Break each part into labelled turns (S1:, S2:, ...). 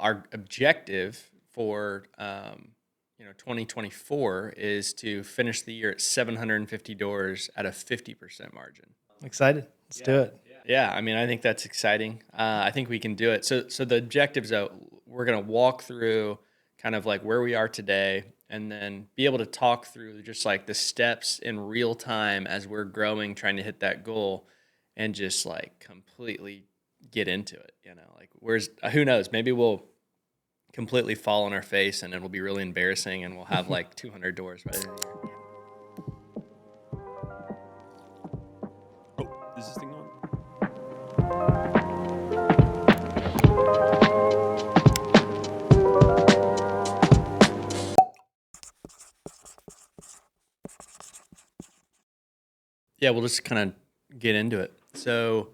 S1: our objective for 2024 is to finish the year at 750 doors at a 50% margin.
S2: Excited. Let's do it.
S1: Yeah, I mean, I think that's exciting. I think we can do it. So the objectives, we're going to walk through kind of like where we are today, and then be able to talk through just like the steps in real time as we're growing, trying to hit that goal, and just like completely get into it. Like who knows? Maybe we'll completely fall on our face, and it'll be really embarrassing, and we'll have like 200 doors by the end of the year. Oh, is this thing on? Yeah, we'll just kind of get into it. So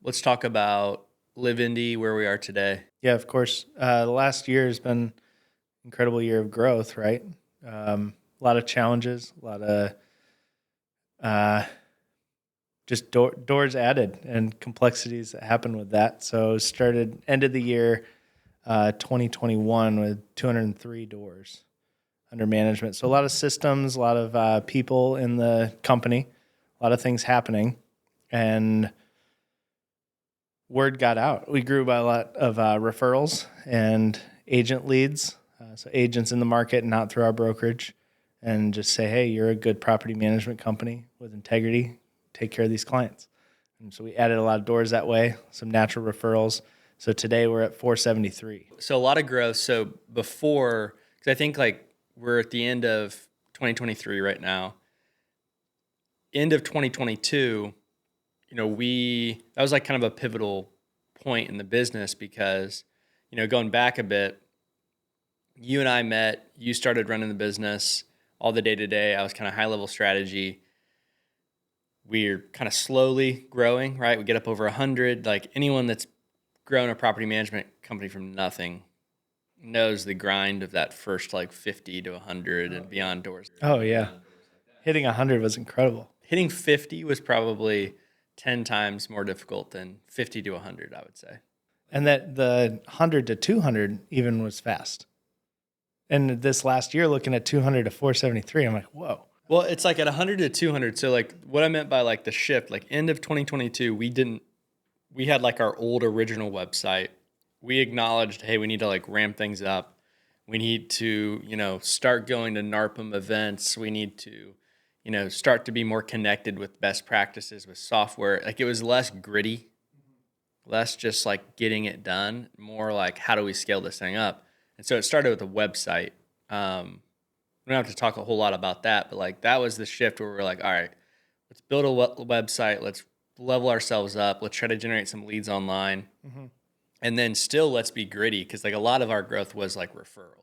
S1: let's talk about LIV Indy, where we are today.
S2: Yeah, of course. The last year has been an incredible year of growth, right? A lot of challenges, a lot of just doors added and complexities that happen with that. So ended the year 2021 with 203 doors under management. So a lot of systems, a lot of people in the company, a lot of things happening, and word got out. We grew by a lot of referrals and agent leads. So agents in the market, not through our brokerage, and just say, hey, you're a good property management company with integrity. Take care of these clients. And so we added a lot of doors that way, some natural referrals. So today we're at 473.
S1: So a lot of growth. So before, because I think like we're at the end of 2023 right now. End of 2022, that was like kind of a pivotal point in the business because, going back a bit, you and I met, you started running the business, all the day-to-day. I was kind of high-level strategy. We're kind of slowly growing, right? We get up over 100. Like anyone that's grown a property management company from nothing knows the grind of that first like 50 to 100 and beyond doors.
S2: Oh, yeah. Hitting 100 was incredible.
S1: Hitting 50 was probably 10 times more difficult than 50 to 100, I would say.
S2: And that the 100 to 200 even was fast. And this last year, looking at 200 to 473, I'm like, whoa.
S1: Well, it's like at 100 to 200. So like what I meant by like the shift, like end of 2022, we had like our old original website. We acknowledged, hey, we need to like ramp things up. We need to, start going to NARPM events. We need to, start to be more connected with best practices with software. Like it was less gritty, less just like getting it done, more like how do we scale this thing up? And so it started with a website. We don't have to talk a whole lot about that, but like that was the shift where we're like, all right, let's build a website. Let's level ourselves up. Let's try to generate some leads online. Mm-hmm. And then still let's be gritty because like a lot of our growth was like referrals.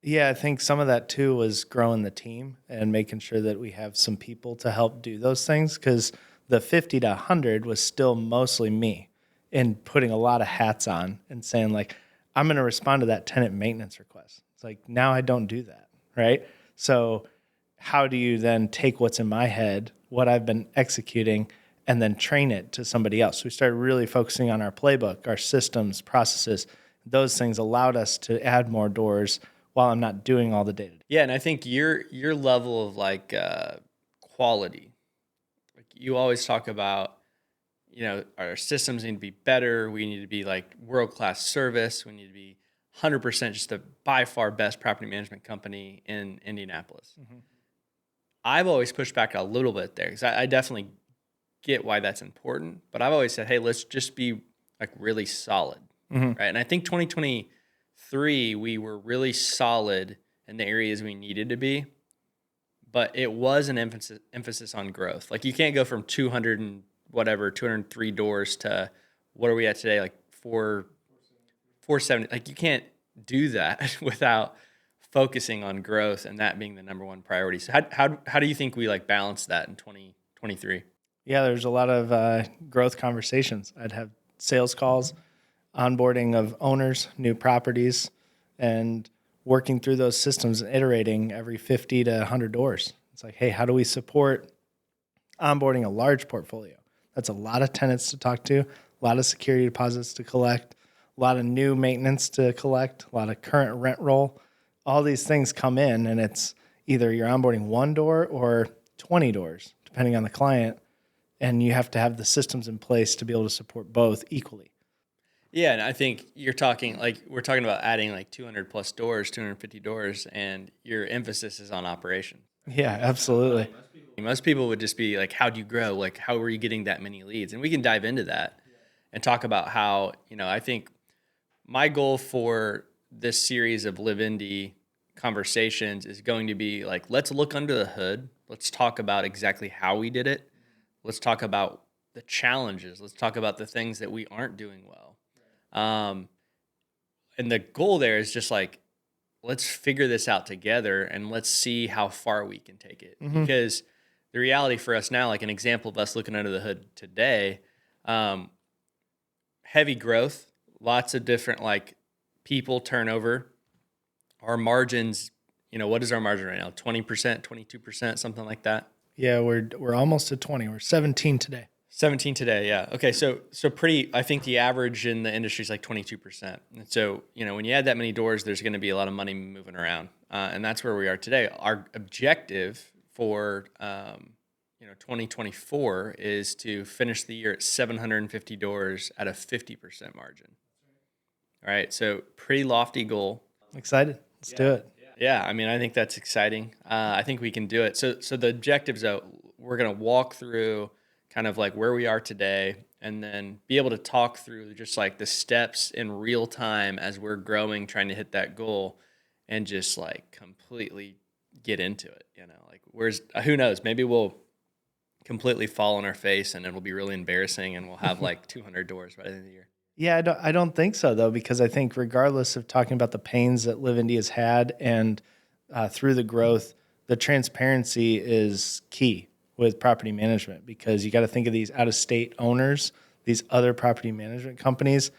S2: Yeah, I think some of that too was growing the team and making sure that we have some people to help do those things because the 50 to 100 was still mostly me and putting a lot of hats on and saying like, I'm going to respond to that tenant maintenance request. It's like, now I don't do that, right? So how do you then take what's in my head, what I've been executing, and then train it to somebody else? We started really focusing on our playbook, our systems, processes. Those things allowed us to add more doors while I'm not doing all the data.
S1: Yeah, and I think your level of like quality, like you always talk about, our systems need to be better. We need to be like world-class service. We need to be 100% just the by far best property management company in Indianapolis. Mm-hmm. I've always pushed back a little bit there because I definitely get why that's important, but I've always said, hey, let's just be like really solid, mm-hmm. right? And I think 2023, we were really solid in the areas we needed to be, but it was an emphasis on growth. Like you can't go from 203 doors to what are we at today? Like 470. Like you can't do that without focusing on growth and that being the number one priority. So how do you think we like balance that in 2023?
S2: Yeah, there's a lot of growth conversations. I'd have sales calls, onboarding of owners, new properties, and working through those systems and iterating every 50 to 100 doors. It's like, hey, how do we support onboarding a large portfolio? That's a lot of tenants to talk to, a lot of security deposits to collect, a a lot of new maintenance to collect, a lot of current rent roll. All these things come in, and it's either you're onboarding one door or 20 doors, depending on the client, and you have to have the systems in place to be able to support both equally.
S1: Yeah, and I think we're talking about adding like 200 plus doors, 250 doors, and your emphasis is on operation.
S2: Yeah, absolutely.
S1: Most people would just be like, how do you grow? Like, how are you getting that many leads? And we can dive into that and talk about how, I think my goal for this series of LIV Indy conversations is going to be like, let's look under the hood. Let's talk about exactly how we did it. Let's talk about the challenges. Let's talk about the things that we aren't doing well. And the goal there is just like, let's figure this out together and let's see how far we can take it.
S2: Mm-hmm.
S1: Because the reality for us now, like an example of us looking under the hood today, heavy growth, lots of different like people turnover. Our margins, what is our margin right now? 20%, 22%, something like that.
S2: Yeah, we're almost at 20. We're 17 today.
S1: 17 today, yeah. Okay, so pretty. I think the average in the industry is like 22%. And so when you add that many doors, there's going to be a lot of money moving around, and that's where we are today. Our objective for 2024 is to finish the year at 750 doors at a 50% margin. All right, so pretty lofty goal.
S2: Excited. Let's do it.
S1: Yeah, I mean, I think that's exciting. I think we can do it. So the objectives that we're going to walk through kind of like where we are today, and then be able to talk through just like the steps in real time as we're growing, trying to hit that goal, and just like completely get into it. Like who knows? Maybe we'll completely fall on our face and it'll be really embarrassing, and we'll have like 200 doors by the end of the year.
S2: Yeah, I don't think so, though, because I think regardless of talking about the pains that LIV Indy has had and through the growth, the transparency is key with property management, because you got to think of these out-of-state owners, these other property management companies,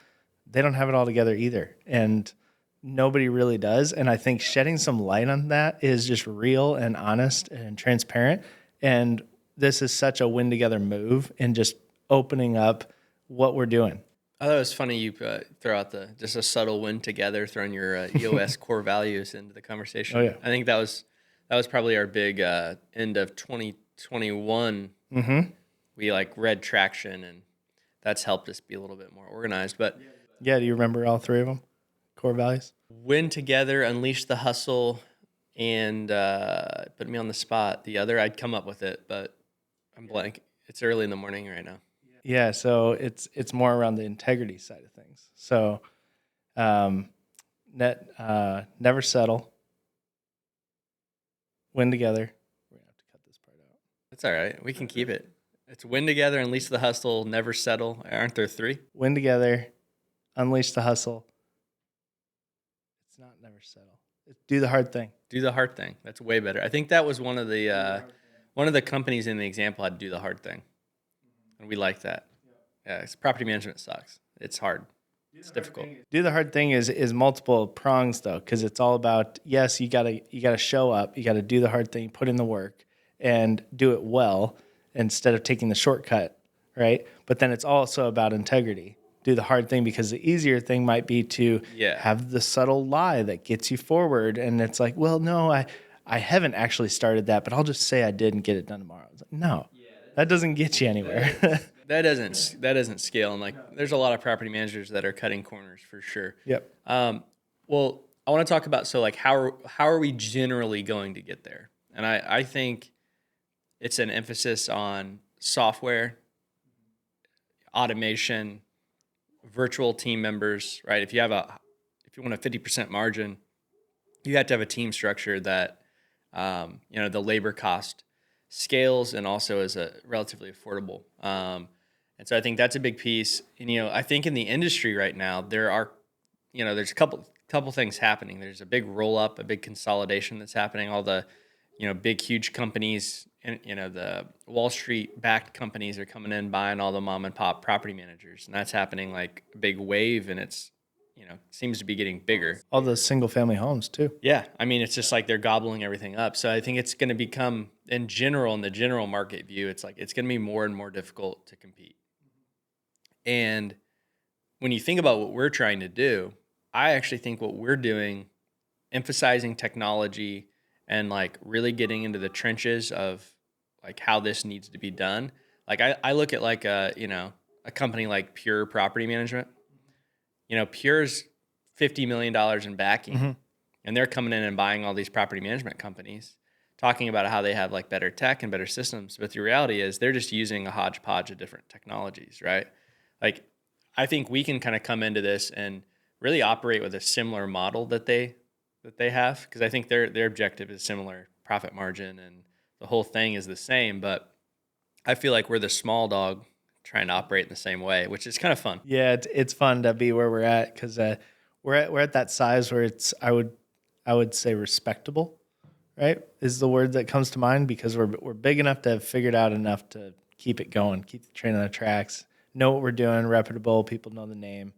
S2: they don't have it all together either, and nobody really does. And I think shedding some light on that is just real and honest and transparent, and this is such a win-together move in just opening up what we're doing.
S1: I thought it was funny you throw out just a subtle win together, throwing your EOS core values into the conversation.
S2: Oh, yeah.
S1: I think that was probably our big end of 2021.
S2: Mm-hmm.
S1: We like read traction, and that's helped us be a little bit more organized. But
S2: yeah, do you remember all three of them? Core values?
S1: Win together, unleash the hustle, and put me on the spot. The other, I'd come up with it, but I'm blank. It's early in the morning right now.
S2: Yeah, so it's more around the integrity side of things. So, never settle, win together. We're gonna have to cut this part out.
S1: That's all right. We can keep it. It's win together, unleash the hustle, never settle. Aren't there three?
S2: Win together, unleash the hustle. It's not never settle. It's do the hard thing.
S1: Do the hard thing. That's way better. I think that was one of the companies in the example had to do the hard thing. And we like that. Yeah, property management sucks. It's hard. It's difficult.
S2: Do the hard thing is multiple prongs, though, because it's all about, yes, you gotta show up, you gotta do the hard thing, put in the work, and do it well instead of taking the shortcut, right? But then it's also about integrity. Do the hard thing, because the easier thing might be to have the subtle lie that gets you forward, and it's like, well, no, I haven't actually started that, but I'll just say I did and get it done tomorrow. It's like, no. That doesn't get you anywhere.
S1: That doesn't scale. And like, there's a lot of property managers that are cutting corners for sure.
S2: Yep.
S1: Well, I want to talk about, so like, how are we generally going to get there? And I think it's an emphasis on software, automation, virtual team members, right? If you want a 50% margin, you have to have a team structure that, the labor cost scales and also is a relatively affordable. And so I think that's a big piece. And, I think in the industry right now, there's a couple things happening. There's a big roll up, a big consolidation that's happening. All the, big, huge companies and, the Wall Street backed companies are coming in, buying all the mom and pop property managers. And that's happening like a big wave, and it's, seems to be getting bigger.
S2: All the single family homes too.
S1: Yeah. I mean, it's just like they're gobbling everything up. So I think it's going to become, in the general market view, it's like, it's going to be more and more difficult to compete. And when you think about what we're trying to do, I actually think what we're doing, emphasizing technology and like really getting into the trenches of like how this needs to be done. Like I look at like a company like Pure Property Management. Pure's $50 million in backing, and they're coming in and buying all these property management companies, talking about how they have like better tech and better systems. But the reality is they're just using a hodgepodge of different technologies, right? Like I think we can kind of come into this and really operate with a similar model that they have, because I think their objective is similar, profit margin, and the whole thing is the same. But I feel like we're the small dog trying to operate in the same way, which is kind of fun.
S2: Yeah, it's fun to be where we're at because we're at that size where it's I would say respectable, right? Is the word that comes to mind because we're big enough to have figured out enough to keep it going, keep the train on the tracks, know what we're doing, reputable, people know the name,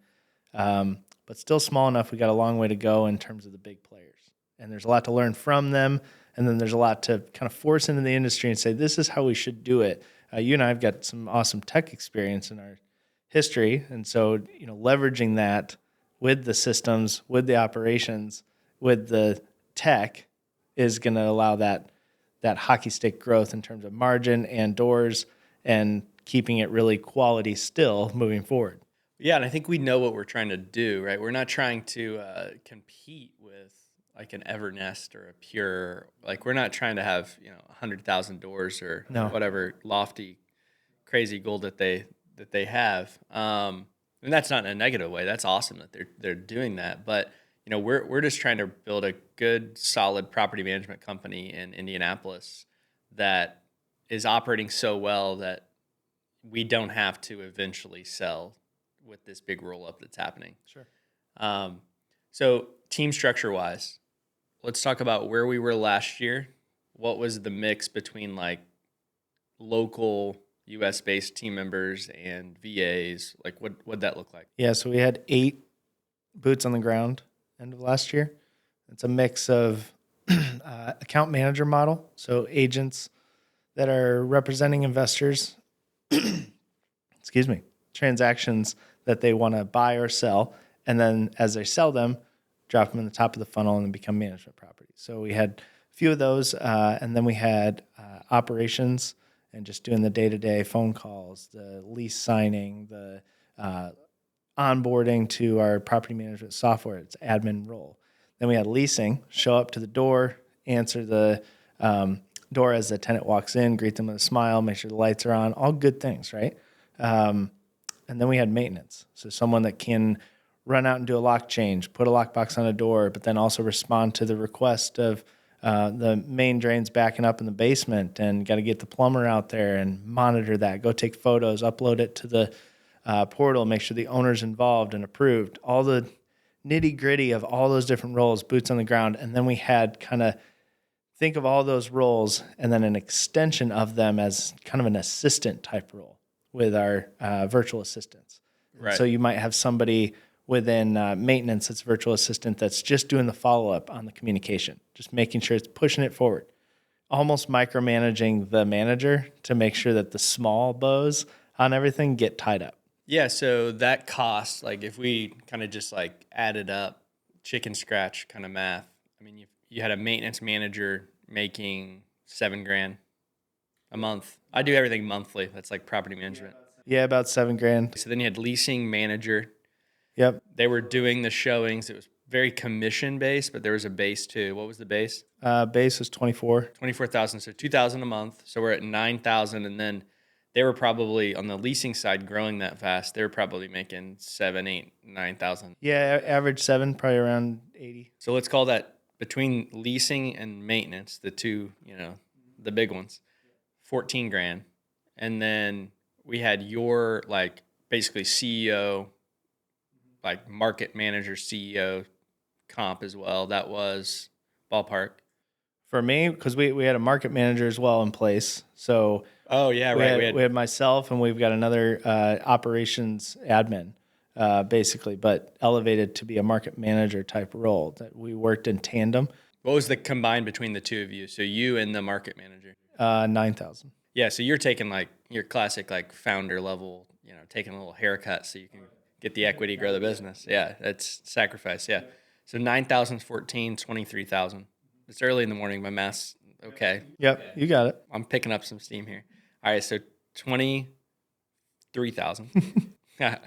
S2: but still small enough. We got a long way to go in terms of the big players, and there's a lot to learn from them, and then there's a lot to kind of force into the industry and say this is how we should do it. You and I have got some awesome tech experience in our history, and so leveraging that with the systems, with the operations, with the tech is going to allow that hockey stick growth in terms of margin and doors and keeping it really quality still moving forward.
S1: Yeah, and I think we know what we're trying to do, right? We're not trying to compete with like an Evernest or a Pure. Like we're not trying to have 100,000 doors or whatever lofty, crazy goal that they have. And that's not in a negative way. That's awesome that they're doing that. But we're just trying to build a good, solid property management company in Indianapolis that is operating so well that we don't have to eventually sell with this big roll up that's happening.
S2: Sure.
S1: So team structure wise, let's talk about where we were last year. What was the mix between like local U.S. based team members and VAs? Like what'd that look like?
S2: Yeah, so we had 8 boots on the ground end of last year. It's a mix of account manager model, so agents that are representing investors, excuse me, transactions that they want to buy or sell, and then as they sell them, drop them in the top of the funnel and then become management properties. So we had a few of those, and then we had operations and just doing the day-to-day phone calls, the lease signing, the onboarding to our property management software. It's admin role. Then we had leasing, show up to the door, answer the door as the tenant walks in, greet them with a smile, make sure the lights are on, all good things, right? And then we had maintenance. So someone that can run out and do a lock change, put a lockbox on a door, but then also respond to the request of the main drains backing up in the basement and got to get the plumber out there and monitor that, go take photos, upload it to the portal, make sure the owner's involved and approved, all the nitty gritty of all those different roles, boots on the ground. And then we had kind of think of all those roles and then an extension of them as kind of an assistant type role with our virtual assistants.
S1: Right.
S2: So you might have somebody within maintenance that's virtual assistant that's just doing the follow-up on the communication, just making sure it's pushing it forward, almost micromanaging the manager to make sure that the small bows on everything get tied up.
S1: Yeah, so that cost, like if we kind of just like added up chicken scratch kind of math, I mean, you had a maintenance manager making $7,000 a month. I do everything monthly. That's like property management.
S2: Yeah, about $7,000.
S1: So then you had leasing manager.
S2: Yep.
S1: They were doing the showings. It was very commission based, but there was a base too. What was the base?
S2: Base was
S1: 24,000. So 2,000 a month. So we're at 9,000, and then they were probably on the leasing side growing that fast. They were probably making 7, 8, 9,000.
S2: Yeah, average 7, probably around 80.
S1: So let's call that between leasing and maintenance, the two, the big ones, $14,000, and then we had your like basically CEO, like market manager, CEO comp as well. That was ballpark.
S2: For me, because we had a market manager as well in place. So
S1: Oh yeah, right.
S2: We had myself and we've got another operations admin, basically, but elevated to be a market manager type role that we worked in tandem.
S1: What was the combined between the two of you? So you and the market manager?
S2: 9,000.
S1: Yeah, so you're taking like your classic like founder level, taking a little haircut so you can get the equity, grow the business. Yeah, that's sacrifice. Yeah. So 9,000, 14, 23,000. It's early in the morning. My math's okay.
S2: Yep, you got it.
S1: I'm picking up some steam here. All right, so 23,000. I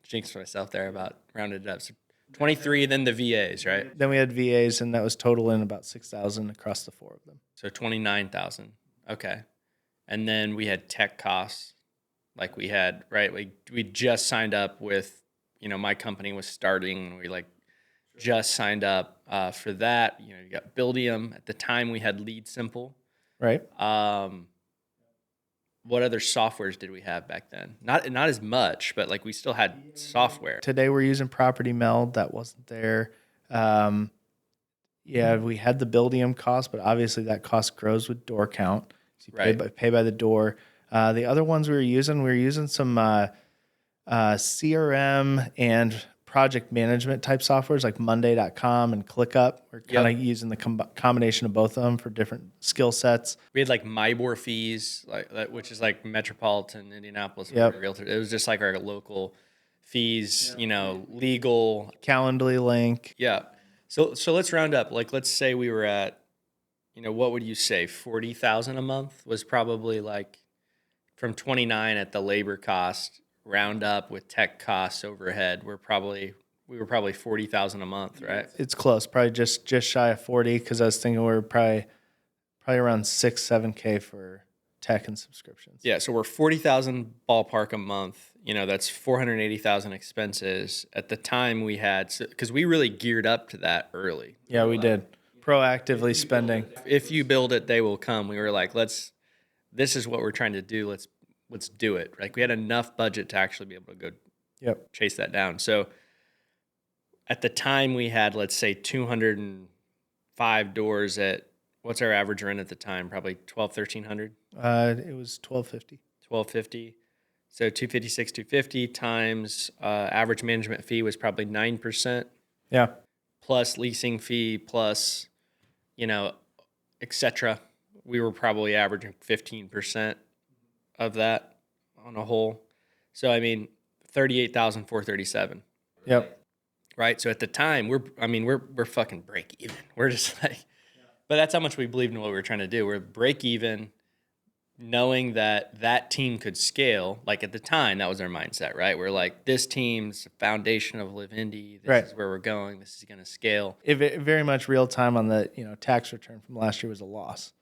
S1: jinxed myself there about rounded it up. So 23, then the VAs, right?
S2: Then we had VAs, and that was total in about 6,000 across the 4 of them.
S1: So 29,000. Okay. And then we had tech costs. Like we had, right? We just signed up with, my company was starting and we like just signed up for that. You got Buildium. At the time we had Lead Simple.
S2: Right.
S1: What other softwares did we have back then? Not as much, but like we still had software.
S2: Today we're using Property Meld. That wasn't there. We had the Buildium cost, but obviously that cost grows with door count. So you pay by the door. The other ones we were using some CRM and project management type softwares like Monday.com and ClickUp. We're kind of using the combination of both of them for different skill sets.
S1: We had like MyBor fees, which is like Metropolitan Indianapolis Realtor. It was just like our local fees, legal.
S2: Calendly link.
S1: Yeah. So let's round up. Like, let's say we were at, what would you say? 40,000 a month was probably like from 29 at the labor cost, round up with tech costs overhead. We were probably 40,000 a month, right?
S2: It's close. Probably just shy of 40. Cause I was thinking we were probably around 7K for tech and subscriptions.
S1: Yeah. So we're 40,000 ballpark a month. That's 480,000 expenses. At the time we had, because we really geared up to that early.
S2: Yeah, we did. Proactively spending.
S1: If you build it, they will come. We were like, this is what we're trying to do. Let's do it. Like we had enough budget to actually be able to go chase that down. So at the time we had, let's say 205 doors at, what's our average rent at the time? Probably 1,300.
S2: It was 1,250.
S1: 1,250. So 256, 250 times average management fee was probably 9%.
S2: Yeah.
S1: Plus leasing fee, plus, et cetera. We were probably averaging 15% of that on a whole. So, 38,437.
S2: Yep.
S1: Right. So at the time we're fucking break even. We're just like, but that's how much we believed in what we were trying to do. We're break even, knowing that team could scale. Like at the time, that was our mindset, right? We're like, this team's the foundation of LIV Indy. This is where we're going. This is going to scale.
S2: It very much real time on the tax return from last year was a loss,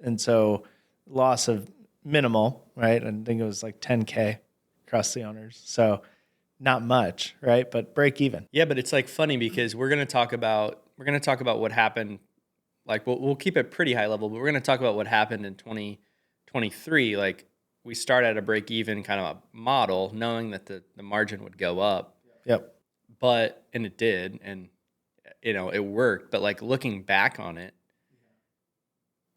S2: and so loss of minimal, right? I think it was like 10K across the owners. So not much, right? But break even.
S1: Yeah, but it's like funny because we're going to talk about what happened. Like we'll keep it pretty high level, but we're going to talk about what happened in 2023. Like we start at a break even kind of a model, knowing that the margin would go up.
S2: Yep.
S1: And it did, and it worked. But like looking back on it,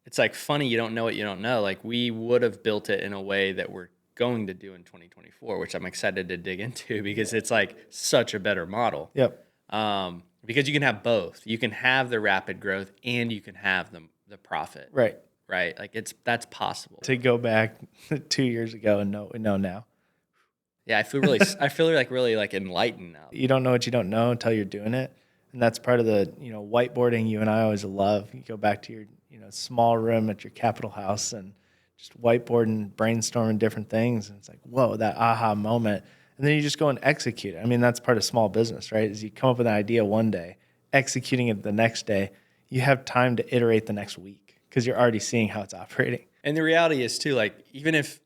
S1: it's like funny, you don't know what you don't know. Like we would have built it in a way that we're going to do in 2024, which I'm excited to dig into because it's like such a better model.
S2: Yep.
S1: Because you can have both. You can have the rapid growth and you can have the profit.
S2: Right.
S1: Right. Like that's possible.
S2: To go back 2 years ago and know now.
S1: Yeah, I feel really like enlightened now.
S2: You don't know what you don't know until you're doing it. And that's part of the, whiteboarding you and I always love. You go back to your, small room at your Capitol house and just whiteboarding, brainstorming different things. And it's like, whoa, that aha moment. And then you just go and execute it. That's part of small business, right? Is you come up with an idea one day, executing it the next day, you have time to iterate the next week because you're already seeing how it's operating. And
S1: the reality is too, like, even if,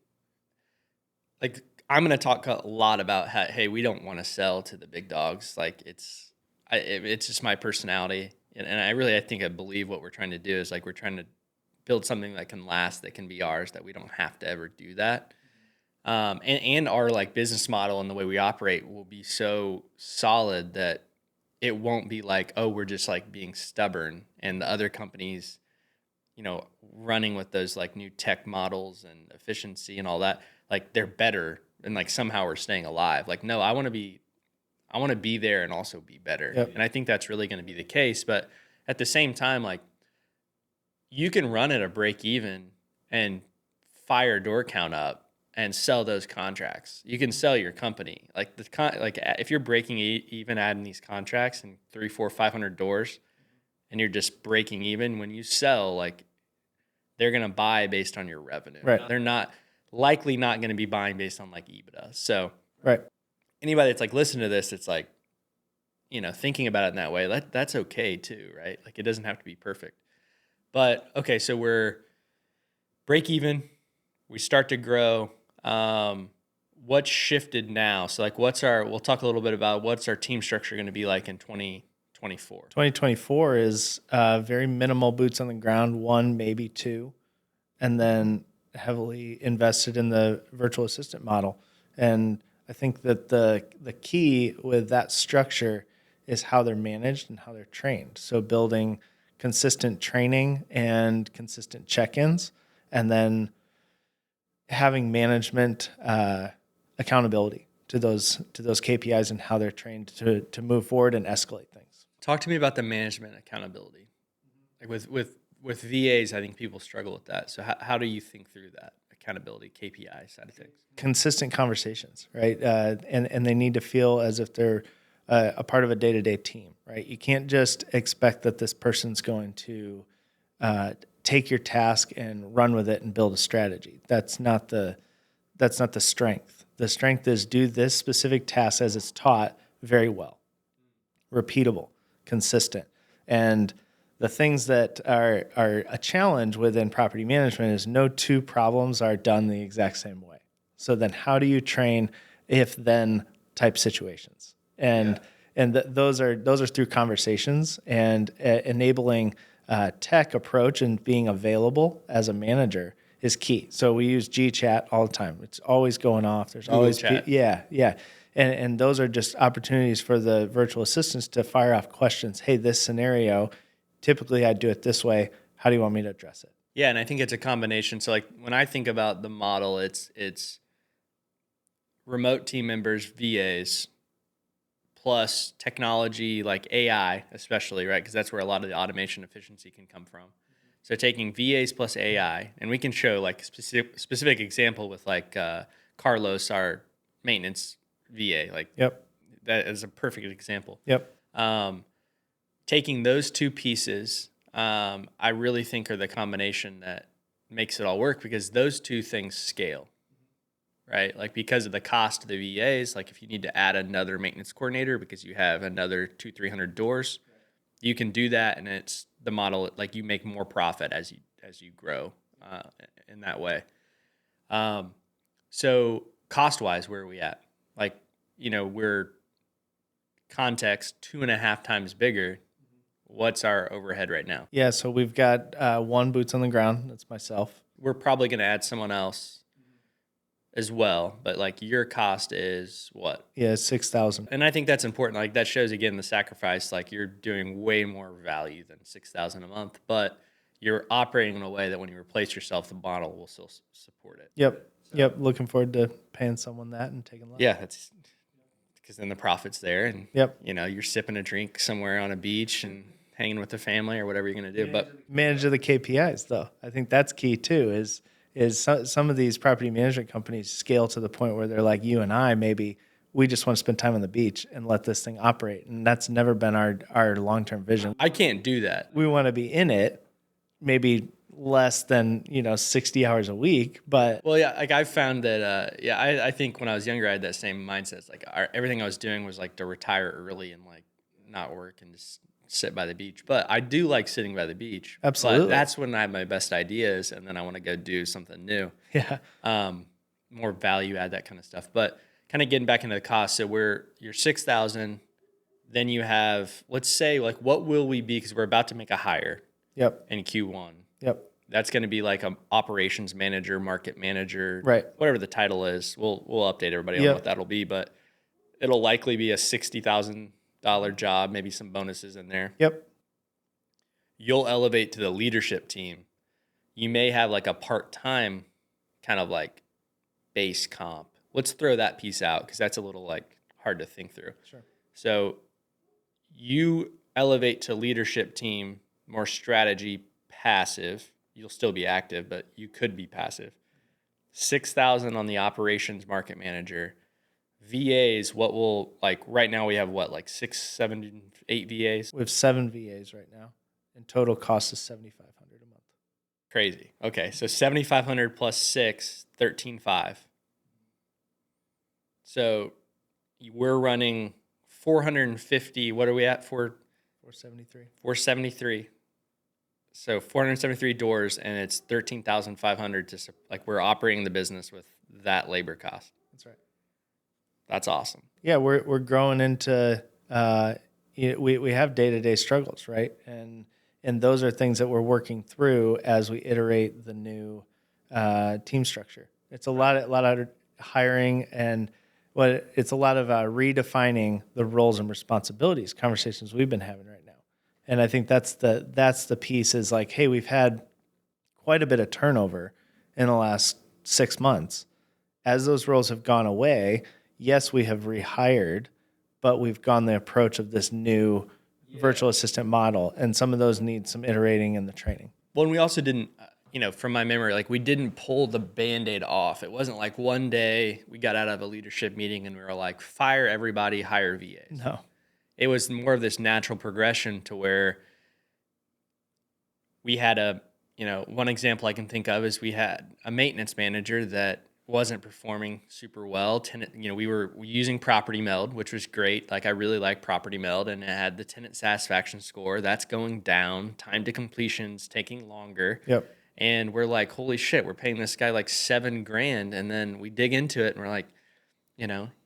S1: like, I'm going to talk a lot about how, hey, we don't want to sell to the big dogs. Like it's just my personality. And I think I believe what we're trying to do is like, we're trying to build something that can last, that can be ours, that we don't have to ever do that. And our like business model and the way we operate will be so solid that it won't be like, oh, we're just like being stubborn and the other companies, running with those like new tech models and efficiency and all that, like they're better and like somehow we're staying alive. Like, no, I want to be there and also be better.
S2: Yep.
S1: And I think that's really going to be the case. But at the same time, like you can run at a break even and fire door count up and sell those contracts. You can sell your company. Like if you're breaking even adding these contracts and 3, 4, 500 doors, and you're just breaking even, when you sell, like they're gonna buy based on your revenue.
S2: Right.
S1: They're not likely not gonna be buying based on like EBITDA. So
S2: Right.
S1: anybody that's like listening to this, it's like, thinking about it in that way, that's okay too, right? Like it doesn't have to be perfect. But okay, so we're break even, we start to grow. What's shifted now? So like we'll talk a little bit about what's our team structure going to be like in 2024.
S2: 2024 is very minimal boots on the ground, 1, maybe 2, and then heavily invested in the virtual assistant model. And I think that the key with that structure is how they're managed and how they're trained. So building consistent training and consistent check-ins, and then having management accountability to those KPIs and how they're trained to move forward and escalate things.
S1: Talk to me about the management accountability. Like with VAs, I think people struggle with that. So how do you think through that accountability KPI side of things?
S2: Consistent conversations, right? And they need to feel as if they're a part of a day-to-day team, right? You can't just expect that this person's going to take your task and run with it and build a strategy. That's not the strength. The strength is do this specific task as it's taught very well, repeatable, consistent. And the things that are a challenge within property management is no two problems are done the exact same way. So then how do you train if then type situations? And those are through conversations and enabling tech approach and being available as a manager is key. So we use GChat all the time. It's always going off. There's
S1: Google
S2: always
S1: Chat.
S2: Yeah. And those are just opportunities for the virtual assistants to fire off questions. Hey, this scenario, typically I'd do it this way. How do you want me to address it?
S1: Yeah, and I think it's a combination. So like when I think about the model, it's remote team members, VAs, plus technology like AI, especially, right? Because that's where a lot of the automation efficiency can come from. So taking VAs plus AI, and we can show like specific example with like Carlos, our maintenance VA. Like that is a perfect example. Taking those two pieces, I really think are the combination that makes it all work because those two things scale, right? Like because of the cost of the VAs, like if you need to add another maintenance coordinator because you have another 200-300 doors, you can do that, and it's the model. Like you make more profit as you grow in that way. So cost wise, where are we at? Like we're context 2.5 times bigger. What's our overhead right now?
S2: Yeah, so we've got 1 boots on the ground. That's myself.
S1: We're probably going to add someone else as well, but like your cost is what?
S2: Yeah, $6,000.
S1: And I think that's important. Like that shows again the sacrifice. Like you're doing way more value than $6,000 a month, but you're operating in a way that when you replace yourself, the model will still support it.
S2: Yep. Looking forward to paying someone that and taking less.
S1: Yeah, that's because then the profit's there, and
S2: Yep.
S1: You're sipping a drink somewhere on a beach and hanging with the family or whatever you're going to do. But
S2: manage the KPIs though. I think that's key too. Is some of these property management companies scale to the point where they're like you and I, maybe we just want to spend time on the beach and let this thing operate. And that's never been our long-term vision.
S1: I can't do that.
S2: We want to be in it, maybe less than, 60 hours a week, but.
S1: Well, yeah, like I've found that, I think when I was younger, I had that same mindset. It's like everything I was doing was like to retire early and like not work and just sit by the beach. But I do like sitting by the beach.
S2: Absolutely.
S1: But that's when I have my best ideas, and then I want to go do something new.
S2: Yeah.
S1: More value add, that kind of stuff. But kind of getting back into the cost. So you're 6,000. Then you have, let's say, like, what will we be? Because we're about to make a hire.
S2: Yep.
S1: In Q1.
S2: Yep.
S1: That's going to be like an operations manager, market manager,
S2: right?
S1: Whatever the title is. We'll update everybody on what that'll be, but it'll likely be a $60,000 job, maybe some bonuses in there.
S2: Yep.
S1: You'll elevate to the leadership team. You may have like a part-time kind of like base comp. Let's throw that piece out because that's a little like hard to think through.
S2: Sure.
S1: So you elevate to leadership team, more strategy, passive. You'll still be active, but you could be passive. 6,000 on the operations market manager. VAs, what will, like, right now we have what, like 6, 7, 8 VAs?
S2: We have 7 VAs right now, and total cost is $7,500 a month.
S1: Crazy. Okay, so 7,500 plus 6, 13,500. So we're running 450. What are we at for?
S2: 473.
S1: 473. So 473 doors, and it's 13,500 to, like, we're operating the business with that labor cost.
S2: That's right.
S1: That's awesome.
S2: Yeah, we're growing into we have day-to-day struggles, right? And those are things that we're working through as we iterate the new team structure. It's a lot of hiring, and it's a lot of redefining the roles and responsibilities. Conversations we've been having right now, and I think that's the piece is like, hey, we've had quite a bit of turnover in the last 6 months. As those roles have gone away, yes, we have rehired, but we've gone the approach of this new virtual assistant model, and some of those need some iterating in the training.
S1: Well, and we also didn't, from my memory, like, we didn't pull the Band-Aid off. It wasn't like one day we got out of a leadership meeting and we were like, fire everybody, hire VAs.
S2: No.
S1: It was more of this natural progression to where we had one example I can think of is we had a maintenance manager that wasn't performing super well. We were using Property Meld, which was great. Like, I really like Property Meld, and it had the tenant satisfaction score. That's going down. Time to completion's taking longer.
S2: Yep.
S1: And we're like, holy shit, we're paying this guy like $7,000. And then we dig into it and we're like,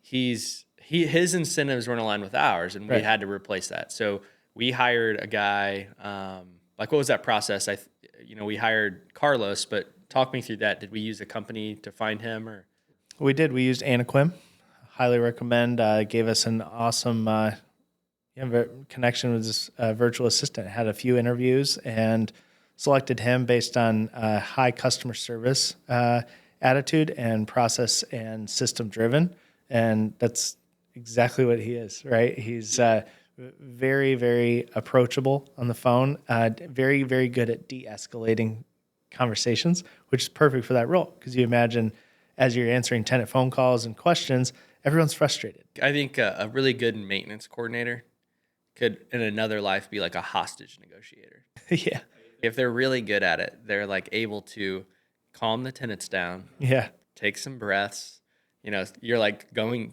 S1: his incentives weren't aligned with ours, and we had to replace that. So we hired a guy, what was that process? We hired Carlos, but talk me through that. Did we use a company to find him, or?
S2: We did. We used Anaquim. Highly recommend. Gave us an awesome connection with this virtual assistant. Had a few interviews and selected him based on high customer service attitude and process and system driven. And that's exactly what he is, right? He's very, very approachable on the phone. Very, very good at de-escalating conversations, which is perfect for that role, because you imagine as you're answering tenant phone calls and questions, everyone's frustrated.
S1: I think a really good maintenance coordinator could, in another life, be like a hostage negotiator.
S2: Yeah.
S1: If they're really good at it, they're like able to calm the tenants down.
S2: Yeah.
S1: Take some breaths. You're like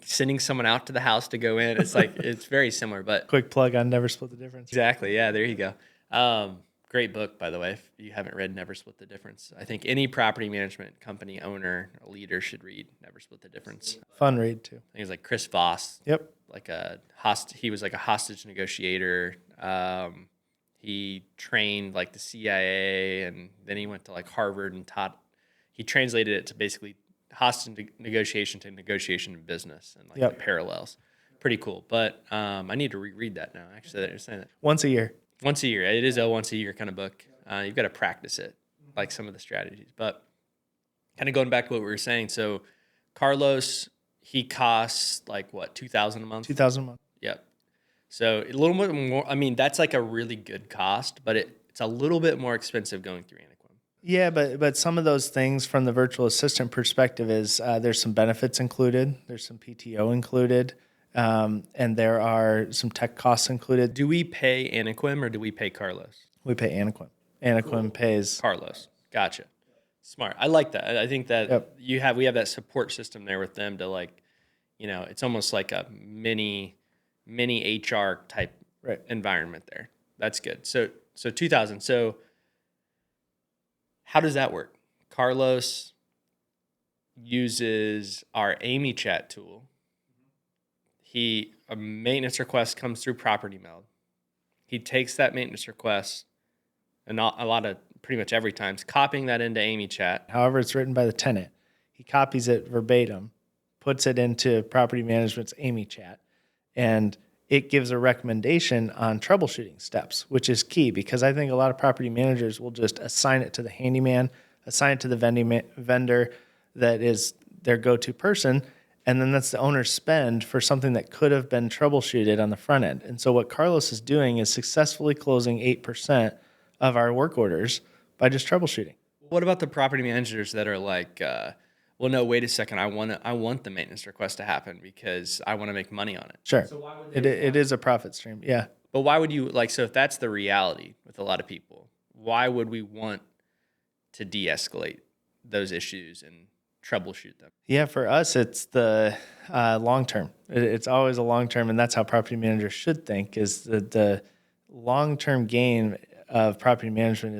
S1: sending someone out to the house to go in. It's like, it's very similar, but
S2: quick plug on Never Split the Difference.
S1: Exactly. Yeah. There you go. Great book, by the way. If you haven't read Never Split the Difference, I think any property management company owner or leader should read Never Split the Difference.
S2: Fun read too.
S1: I think it's like Chris Voss.
S2: Yep.
S1: He was like a hostage negotiator. He trained like the CIA, and then he went to like Harvard and he translated it to basically hostage negotiation to negotiation in business and like the parallels. Pretty cool. But I need to reread that now, actually, that you're saying that.
S2: Once a year.
S1: Once a year. It is a once a year kind of book. You've got to practice it, like some of the strategies. But kind of going back to what we were saying. So Carlos, he costs like what, $2,000 a month?
S2: $2,000 a month.
S1: Yep. So a little bit more. I mean, that's like a really good cost, but it's a little bit more expensive going through Anaquim.
S2: Yeah, but some of those things from the virtual assistant perspective is there's some benefits included. There's some PTO included. And there are some tech costs included.
S1: Do we pay Anaquim or do we pay Carlos?
S2: We pay Anaquim. Anaquim pays
S1: Carlos. Gotcha. Smart. I like that. I think that we have that support system there with them to, like, it's almost like a mini HR type environment there. That's good. So 2,000. So how does that work? Carlos uses our Amy chat tool. A maintenance request comes through Property Meld. He takes that maintenance request, and pretty much every time, copying that into Amy chat.
S2: However it's written by the tenant. He copies it verbatim, puts it into property management's Amy chat, and it gives a recommendation on troubleshooting steps, which is key, because I think a lot of property managers will just assign it to the handyman, assign it to the vendor that is their go-to person, and then that's the owner's spend for something that could have been troubleshooted on the front end. And so what Carlos is doing is successfully closing 8% of our work orders by just troubleshooting.
S1: What about the property managers that are like, well, no, wait a second. I want the maintenance request to happen because I want to make money on it.
S2: Sure. It is a profit stream. Yeah.
S1: But why would you so if that's the reality with a lot of people, why would we want to de-escalate those issues and troubleshoot them?
S2: Yeah, for us, it's the long term. It's always a long term, and that's how property managers should think. Is that the long term gain of property management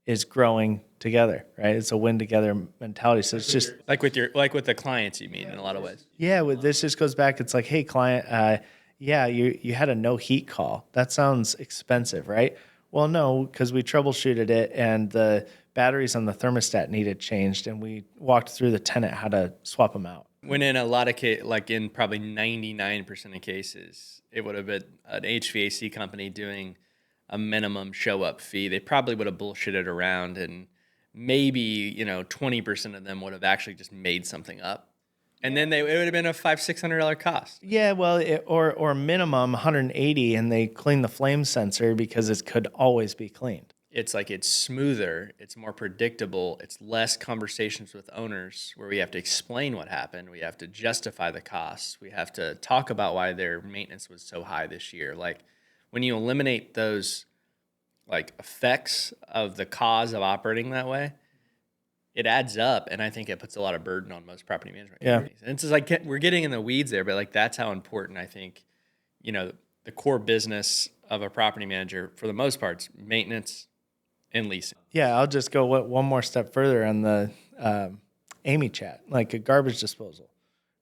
S2: is growing together, right? It's a win together mentality. So it's just
S1: Like with the clients, you mean, in a lot of ways.
S2: yeah. This just goes back. It's like, hey, client, yeah, you had a no heat call. That sounds expensive, right? Well, no, because we troubleshooted it and the batteries on the thermostat needed changed, and we walked through the tenant how to swap them out.
S1: When in a lot of like in probably 99% of cases, it would have been an HVAC company doing a minimum show up fee. They probably would have bullshitted around, and maybe 20% of them would have actually just made something up, and then it would have been a $500-$600 cost.
S2: Yeah, well, or minimum 180, and they clean the flame sensor because it could always be cleaned.
S1: It's like it's smoother, it's more predictable, it's less conversations with owners where we have to explain what happened, we have to justify the costs, we have to talk about why their maintenance was so high this year. Like when you eliminate those like effects of the cause of operating that way, it adds up, and I think it puts a lot of burden on most property management companies. And it's just like we're getting in the weeds there, but like that's how important I think, the core business of a property manager for the most part is maintenance and leasing.
S2: Yeah, I'll just go one more step further on the Amy chat, like a garbage disposal,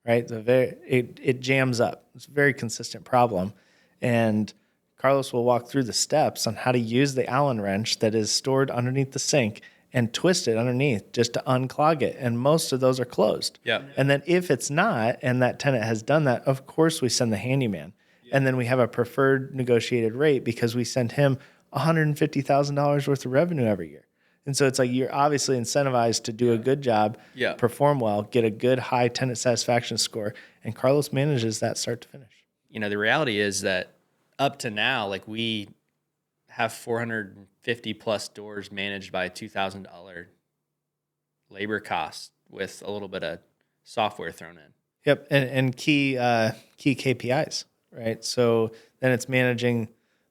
S2: right? It jams up. It's a very consistent problem, and Carlos will walk through the steps on how to use the Allen wrench that is stored underneath the sink and twist it underneath just to unclog it. And most of those are closed.
S1: Yeah.
S2: And then if it's not, and that tenant has done that, of course we send the handyman. Yeah. And then we have a preferred negotiated rate because we send him $150,000 worth of revenue every year. And so it's like you're obviously incentivized to do a good job, perform well, get a good high tenant satisfaction score. And Carlos manages that start to finish.
S1: The reality is that up to now, like we have 450 plus doors managed by $2,000 labor costs with a little bit of software thrown in.
S2: Yep, and key KPIs, right? So then it's managing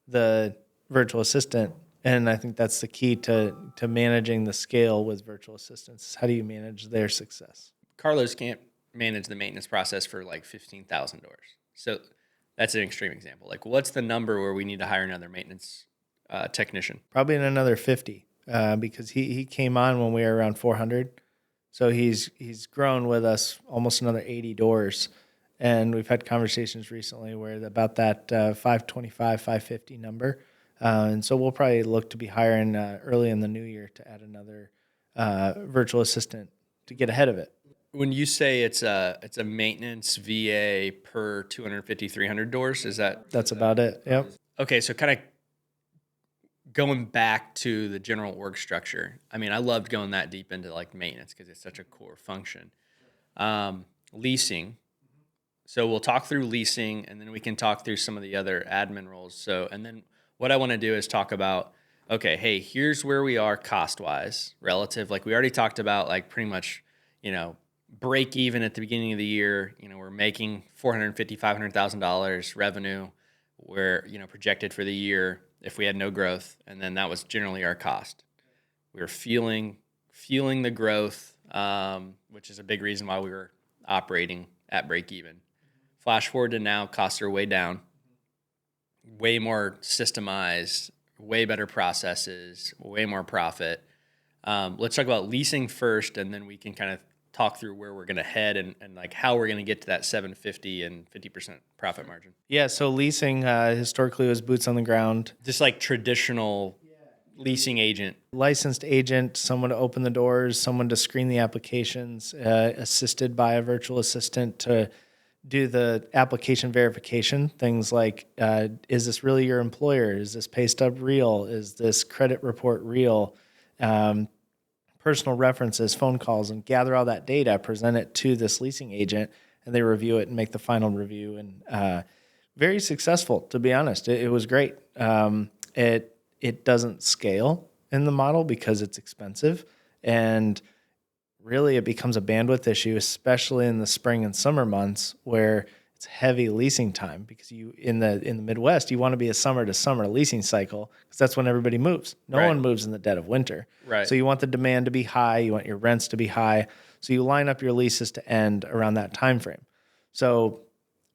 S2: the virtual assistant, and I think that's the key to managing the scale with virtual assistants. How do you manage their success?
S1: Carlos can't manage the maintenance process for like 15,000 doors. So that's an extreme example. Like, what's the number where we need to hire another maintenance technician?
S2: Probably in another 50, because he came on when we were around 400. So he's grown with us almost another 80 doors. And we've had conversations recently where about that 525, 550 number. And so we'll probably look to be hiring early in the new year to add another virtual assistant to get ahead of it.
S1: When you say it's a maintenance VA per 250, 300 doors,
S2: That's about it. Yep.
S1: Okay, so kind of going back to the general org structure. I mean, I loved going that deep into like maintenance because it's such a core function. Leasing. So we'll talk through leasing, and then we can talk through some of the other admin roles. So, and then what I want to do is talk about, okay, hey, here's where we are cost-wise relative. Like we already talked about, like pretty much, break even at the beginning of the year. We're making $450,000, $500,000 revenue. We're, projected for the year if we had no growth, and then that was generally our cost. We were feeling the growth, which is a big reason why we were operating at break even. Flash forward to now, costs are way down, way more systemized, way better processes, way more profit. Let's talk about leasing first, and then we can kind of talk through where we're going to head and like how we're going to get to that 750 and 50% profit margin.
S2: Yeah, so leasing historically was boots on the ground.
S1: Just like traditional leasing agent.
S2: Licensed agent, someone to open the doors, someone to screen the applications, assisted by a virtual assistant to do the application verification. Things like, is this really your employer? Is this pay stub real? Is this credit report real? Personal references, phone calls, and gather all that data, present it to this leasing agent, and they review it and make the final review. And very successful, to be honest. It was great. It doesn't scale in the model because it's expensive. And really it becomes a bandwidth issue, especially in the spring and summer months where it's heavy leasing time, because you in the Midwest, you want to be a summer to summer leasing cycle because that's when everybody moves. No one moves in the dead of winter.
S1: Right.
S2: So you want the demand to be high, you want your rents to be high. So you line up your leases to end around that time frame. So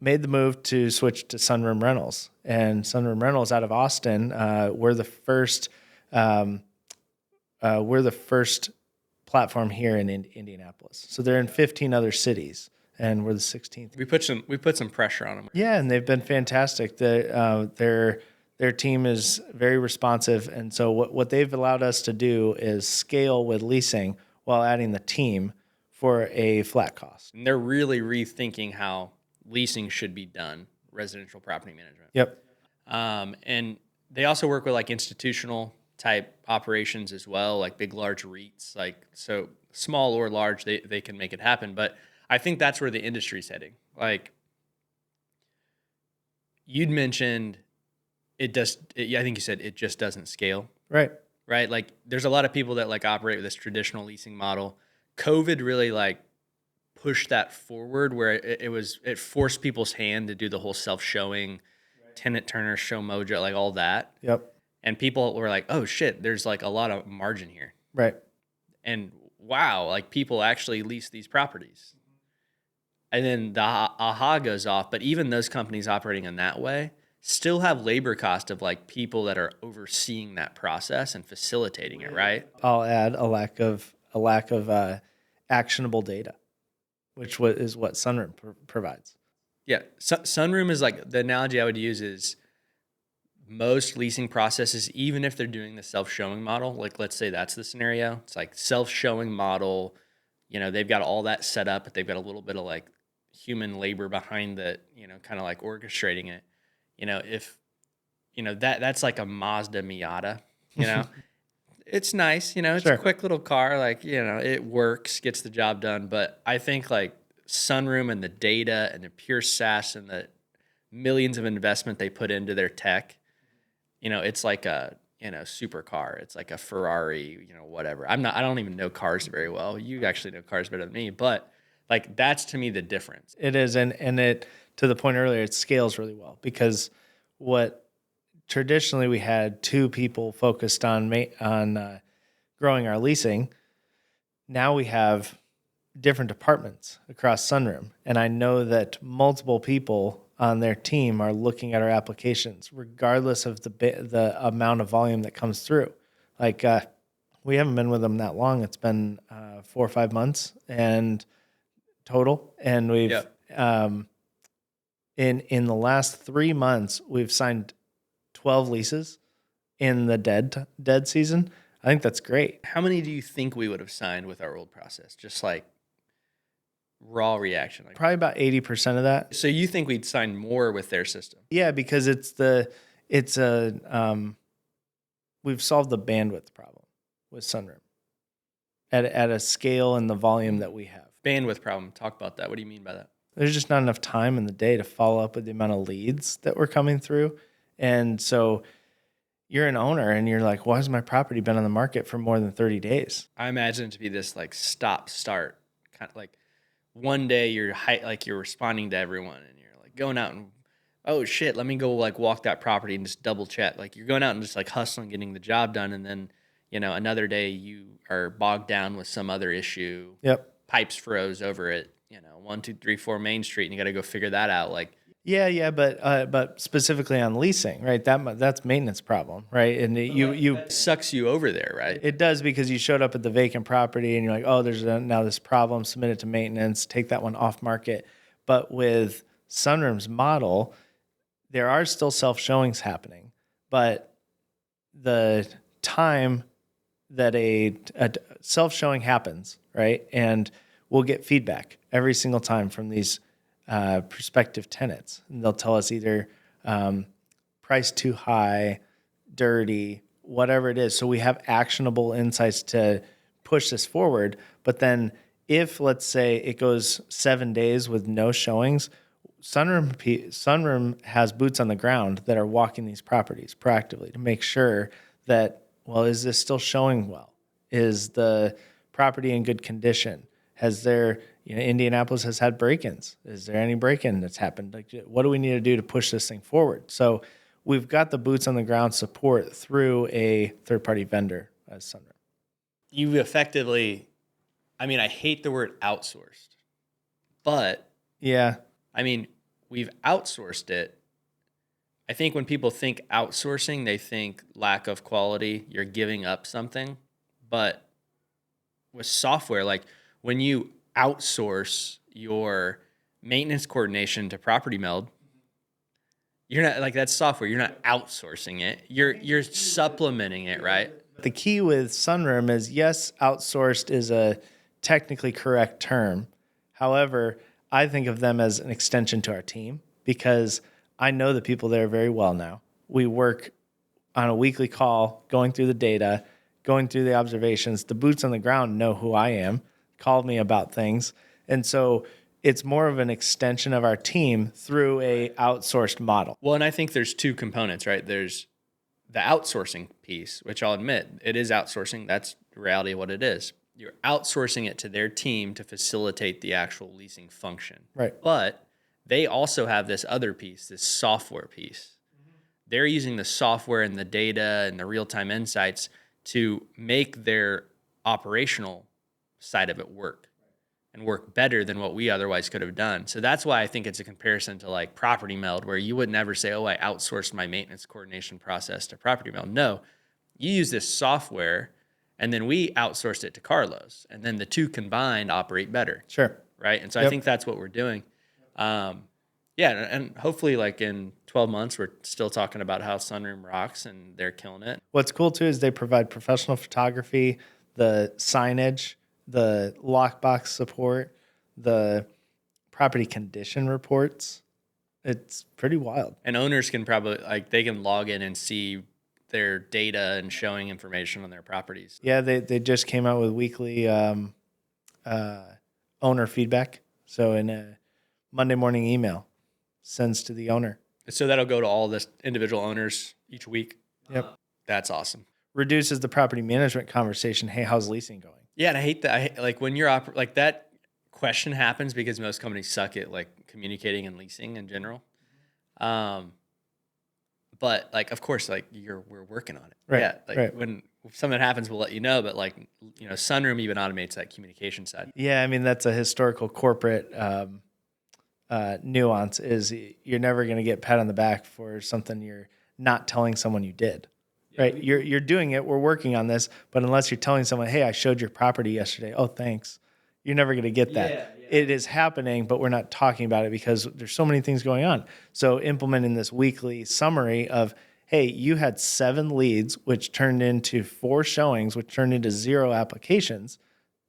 S2: made the move to switch to Sunroom Rentals, and Sunroom Rentals out of Austin. We're the first platform here in Indianapolis. So they're in 15 other cities, and we're the 16th.
S1: We put some pressure on them.
S2: Yeah, and they've been fantastic. Their team is very responsive, and so what they've allowed us to do is scale with leasing while adding the team for a flat cost.
S1: And they're really rethinking how leasing should be done, residential property management.
S2: Yep.
S1: And they also work with like institutional type operations as well, like big, large REITs, like, so small or large, they can make it happen. But I think that's where the industry's heading. Like you'd mentioned I think you said it just doesn't scale.
S2: Right.
S1: Like there's a lot of people that like operate with this traditional leasing model. COVID really like pushed that forward, where it forced people's hand to do the whole self-showing, tenant turner, show mojo, like all that.
S2: Yep.
S1: And people were like, oh shit, there's like a lot of margin here.
S2: Right.
S1: And wow, like people actually lease these properties. And then the aha goes off. But even those companies operating in that way still have labor cost of like people that are overseeing that process and facilitating it, right?
S2: I'll add a lack of actionable data, which is what Sunroom provides.
S1: Yeah, Sunroom is like, the analogy I would use is most leasing processes, even if they're doing the self-showing model, like let's say that's the scenario, it's like self-showing model, they've got all that set up, but they've got a little bit of like human labor behind that, kind of like orchestrating it. If, that's like a Mazda Miata, it's nice, it's
S2: Sure.
S1: a quick little car, like, it works, gets the job done. But I think like Sunroom and the data and the pure SaaS and the millions of investment they put into their tech, it's like a, supercar. It's like a Ferrari, whatever. I don't even know cars very well. You actually know cars better than me, but like, that's to me the difference.
S2: It is. And it, to the point earlier, it scales really well, because what traditionally we had two people focused on growing our leasing. Now we have different departments across Sunroom. And I know that multiple people on their team are looking at our applications, regardless of the amount of volume that comes through. Like we haven't been with them that long. It's been 4 or 5 months and total. And we've in the last 3 months, we've signed 12 leases in the dead season. I think that's great.
S1: How many do you think we would have signed with our old process? Just like raw reaction. Like,
S2: probably about 80% of that.
S1: So you think we'd sign more with their system?
S2: Yeah, because we've solved the bandwidth problem with Sunroom at a scale and the volume that we have.
S1: Bandwidth problem. Talk about that. What do you mean by that?
S2: There's just not enough time in the day to follow up with the amount of leads that were coming through. And so you're an owner and you're like, why has my property been on the market for more than 30 days?
S1: I imagine it to be this like stop-start, kind of like one day you're responding to everyone and you're like going out and, oh shit, let me go like walk that property and just double check. Like you're going out and just like hustling, getting the job done. And then, another day you are bogged down with some other issue.
S2: Yep.
S1: Pipes froze over at, 1, 2, 3, 4 Main Street, and you got to go figure that out. Like,
S2: yeah, but specifically on leasing, right? That's maintenance problem, right? And
S1: it sucks you over there, right?
S2: It does, because you showed up at the vacant property and you're like, oh, there's now this problem. Submit it to maintenance. Take that one off market. But with Sunroom's model, there are still self-showings happening, but the time that a self-showing happens, right? And we'll get feedback every single time from these prospective tenants. And they'll tell us either price too high, dirty, whatever it is. So we have actionable insights to push this forward. But then if, let's say, it goes 7 days with no showings, Sunroom has boots on the ground that are walking these properties proactively to make sure that, well, is this still showing well? Is the property in good condition? Has there, Indianapolis has had break-ins. Is there any break-in that's happened? Like, what do we need to do to push this thing forward? So we've got the boots on the ground support through a third-party vendor as Sunrun.
S1: You effectively, I mean, I hate the word outsourced, but
S2: Yeah.
S1: I mean, we've outsourced it. I think when people think outsourcing, they think lack of quality, you're giving up something. But with software, like when you outsource your maintenance coordination to Property Meld, you're not like that's software. You're not outsourcing it. You're supplementing it, right?
S2: The key with Sunroom is, yes, outsourced is a technically correct term. However, I think of them as an extension to our team because I know the people there very well now. We work on a weekly call, going through the data, going through the observations. The boots on the ground know who I am, call me about things. And so it's more of an extension of our team through a outsourced model.
S1: Well, and I think there's two components, right? There's the outsourcing piece, which I'll admit, it is outsourcing. That's the reality of what it is. You're outsourcing it to their team to facilitate the actual leasing function.
S2: Right.
S1: But they also have this other piece, this software piece. They're using the software and the data and the real-time insights to make their operational side of it work and work better than what we otherwise could have done. So that's why I think it's a comparison to like Property Meld, where you would never say, oh, I outsourced my maintenance coordination process to Property Meld. No, you use this software and then we outsourced it to Carlos, and then the two combined operate better.
S2: Sure.
S1: Right. And so I think that's what we're doing. Yeah. And hopefully like in 12 months, we're still talking about how Sunroom rocks and they're killing it.
S2: What's cool too is they provide professional photography, the signage, the lockbox support, the property condition reports. It's pretty wild.
S1: And owners can probably like, they can log in and see their data and showing information on their properties.
S2: Yeah. They just came out with weekly owner feedback. So in a Monday morning email sends to the owner.
S1: So that'll go to all the individual owners each week.
S2: Yep.
S1: That's awesome.
S2: Reduces the property management conversation. Hey, how's leasing going?
S1: Yeah. And I hate that. Like when you're like that question happens because most companies suck at like communicating and leasing in general. But like, of course, like we're working on it.
S2: Right.
S1: Yeah. Like
S2: right.
S1: when something happens, we'll let you know. But like, Sunroom even automates that communication side.
S2: Yeah. I mean, that's a historical corporate nuance is you're never going to get pat on the back for something you're not telling someone you did. Right. You're doing it. We're working on this. But unless you're telling someone, hey, I showed your property yesterday. Oh, thanks. You're never going to get that. Yeah. It is happening, but we're not talking about it because there's so many things going on. So implementing this weekly summary of, hey, you had 7 leads, which turned into 4 showings, which turned into 0 applications.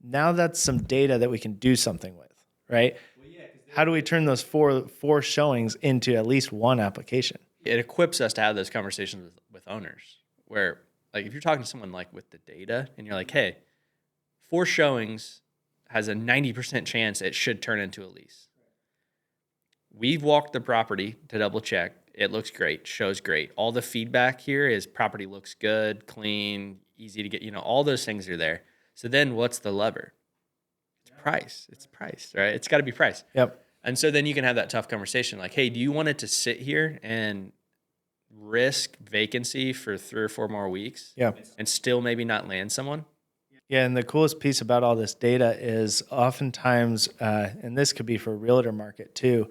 S2: Now that's some data that we can do something with, right? Well, yeah, how do we turn those four showings into at least 1 application?
S1: It equips us to have those conversations with owners where, like, if you're talking to someone like with the data and you're like, hey, 4 showings has a 90% chance it should turn into a lease. We've walked the property to double check. It looks great, shows great. All the feedback here is property looks good, clean, easy to get, all those things are there. So then what's the lever? It's price. It's price, right? It's got to be price.
S2: Yep.
S1: And so then you can have that tough conversation like, hey, do you want it to sit here and risk vacancy for 3 or 4 more weeks?
S2: Yeah.
S1: And still maybe not land someone?
S2: Yeah, and the coolest piece about all this data is oftentimes, and this could be for a realtor market too,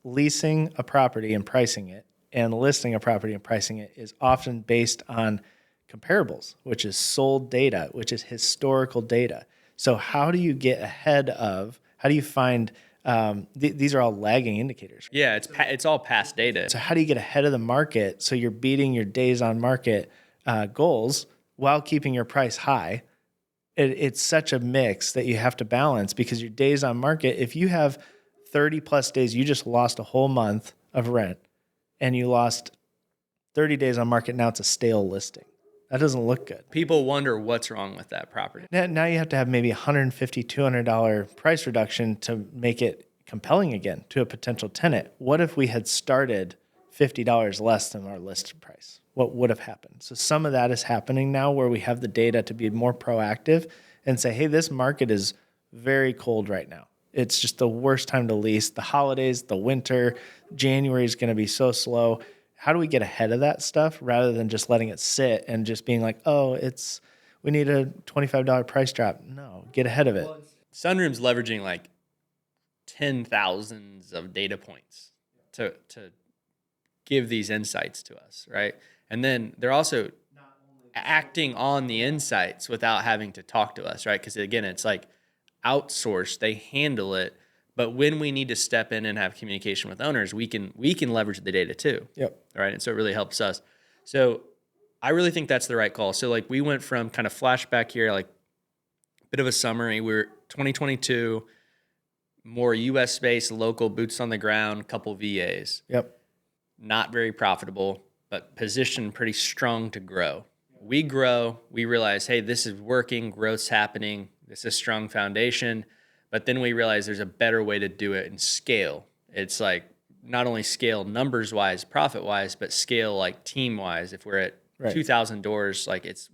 S2: leasing a property and pricing it and listing a property and pricing it is often based on comparables, which is sold data, which is historical data. So how do you get ahead of, how do you find, these are all lagging indicators.
S1: Yeah, it's all past data.
S2: So how do you get ahead of the market so you're beating your days on market goals while keeping your price high? It's such a mix that you have to balance because your days on market, if you have 30 plus days, you just lost a whole month of rent and you lost 30 days on market. Now it's a stale listing. That doesn't look good.
S1: People wonder what's wrong with that property.
S2: Now you have to have maybe $150, $200 price reduction to make it compelling again to a potential tenant. What if we had started $50 less than our listed price? What would have happened? So some of that is happening now where we have the data to be more proactive and say, hey, this market is very cold right now. It's just the worst time to lease. The holidays, the winter, January is going to be so slow. How do we get ahead of that stuff rather than just letting it sit and just being like, oh, we need a $25 price drop? No, get ahead of it.
S1: Sunroom's leveraging like 10,000s of data points to give these insights to us, right? And then they're also acting on the insights without having to talk to us, right? Because again, it's like outsourced, they handle it, but when we need to step in and have communication with owners, we can leverage the data too.
S2: Yep.
S1: Right. And so it really helps us. So I really think that's the right call. So like we went from kind of flashback here, like a bit of a summary. We're 2022, more US based, local, boots on the ground, couple VAs.
S2: Yep.
S1: Not very profitable, but positioned pretty strong to grow. We grow, we realize, hey, this is working, growth's happening, this is a strong foundation, but then we realize there's a better way to do it and scale. It's like not only scale numbers-wise, profit-wise, but scale like team-wise. If we're at 2,000 doors, like it's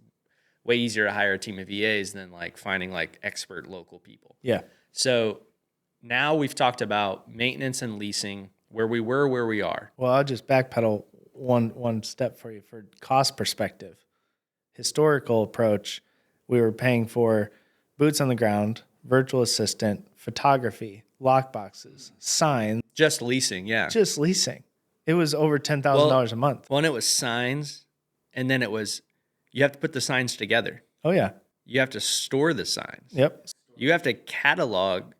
S1: way easier to hire a team of VAs than like finding like expert local people.
S2: Yeah.
S1: So now we've talked about maintenance and leasing, where we were, where we are.
S2: Well, I'll just backpedal one step for you for cost perspective. Historical approach, we were paying for boots on the ground, virtual assistant, photography, lock boxes, signs.
S1: Just leasing, yeah.
S2: Just leasing. It was over $10,000 a month.
S1: Well, and it was signs, and then it was, you have to put the signs together.
S2: Oh, yeah.
S1: You have to store the signs.
S2: Yep.
S1: You have to catalog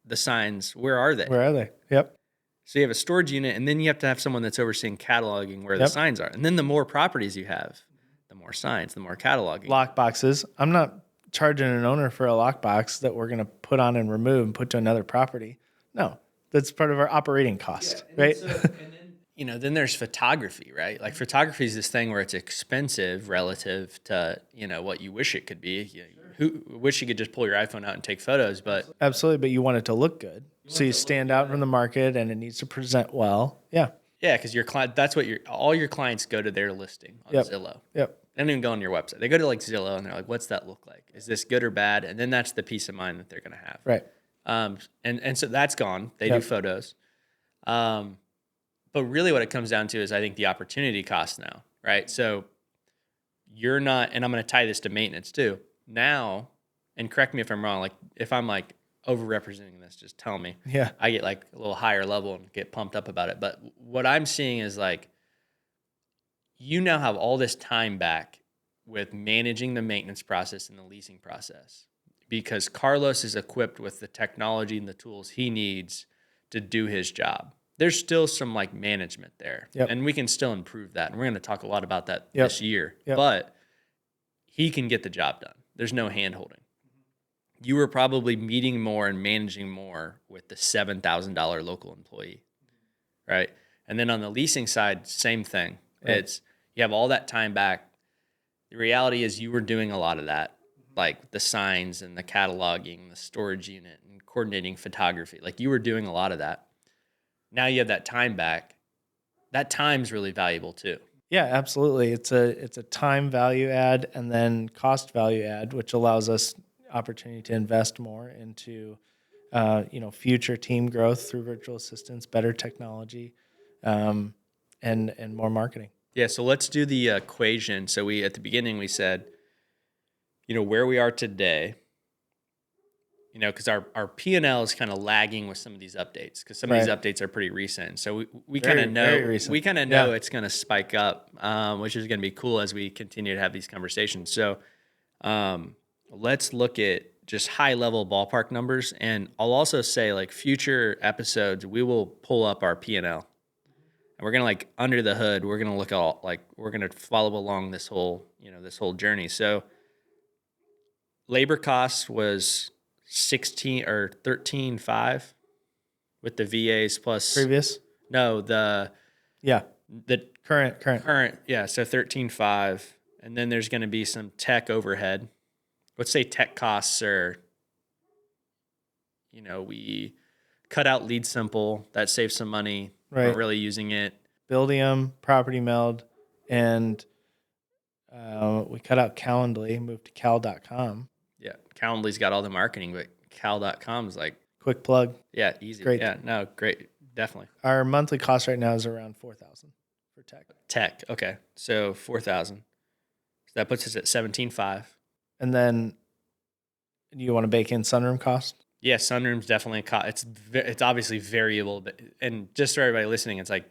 S1: the signs. Where are they?
S2: Where are they? Yep.
S1: So you have a storage unit, and then you have to have someone that's overseeing cataloging where the signs are. And then the more properties you have, the more signs, the more cataloging.
S2: Lock boxes. I'm not charging an owner for a lockbox that we're going to put on and remove and put to another property. No, that's part of our operating cost, right?
S1: Then there's photography, right? Like photography is this thing where it's expensive relative to, what you wish it could be. Who wish you could just pull your iPhone out and take photos, but
S2: absolutely. But you want it to look good. So you stand out from the market and it needs to present well. Yeah.
S1: Yeah. Cause your client, that's what all your clients go to their listing on Zillow.
S2: Yep.
S1: They don't even go on your website. They go to like Zillow and they're like, what's that look like? Is this good or bad? And then that's the peace of mind that they're going to have.
S2: Right.
S1: And so that's gone. They do photos. But really what it comes down to is I think the opportunity cost now, right? So you're not, and I'm going to tie this to maintenance too. Now, and correct me if I'm wrong, like if I'm like overrepresenting this, just tell me.
S2: Yeah.
S1: I get like a little higher level and get pumped up about it. But what I'm seeing is like, you now have all this time back with managing the maintenance process and the leasing process because Carlos is equipped with the technology and the tools he needs to do his job. There's still some like management there and we can still improve that. And we're going to talk a lot about that this year, but he can get the job done. There's no hand holding. You were probably meeting more and managing more with the $7,000 local employee, right? And then on the leasing side, same thing. Right. It's you have all that time back. The reality is you were doing a lot of that, like the signs and the cataloging, the storage unit, and coordinating photography. Like you were doing a lot of that. Now you have that time back. That time's really valuable too.
S2: Yeah, absolutely. It's a time value add and then cost value add, which allows us opportunity to invest more into future team growth through virtual assistants, better technology, and more marketing.
S1: Yeah, so let's do the equation. So at the beginning we said, where we are today, because our P&L is kind of lagging with some of these updates because some of these updates are pretty recent. So we kind of know it's going to spike up, which is going to be cool as we continue to have these conversations. So let's look at just high level ballpark numbers. And I'll also say like future episodes, we will pull up our P&L. And we're going to like under the hood, we're going to look at all, like we're going to follow along this whole journey. So labor costs was 16 or 13.5 with the VAs plus
S2: previous.
S1: No, the current. Yeah. So 13.5. And then there's going to be some tech overhead. Let's say tech costs are, we cut out Lead Simple. That saves some money.
S2: Right.
S1: We're really using it.
S2: Buildium, Property Meld, and we cut out Calendly, moved to cal.com.
S1: Yeah. Calendly's got all the marketing, but cal.com is like,
S2: Quick plug.
S1: yeah, easy.
S2: Great.
S1: Yeah, no, great. Definitely.
S2: Our monthly cost right now is around $4,000 for tech.
S1: Tech. Okay. So 4,000. So that puts us at 17.5.
S2: And then you want to bake in sunroom cost?
S1: Yeah, sunroom's definitely it's obviously variable, but and just for everybody listening, it's like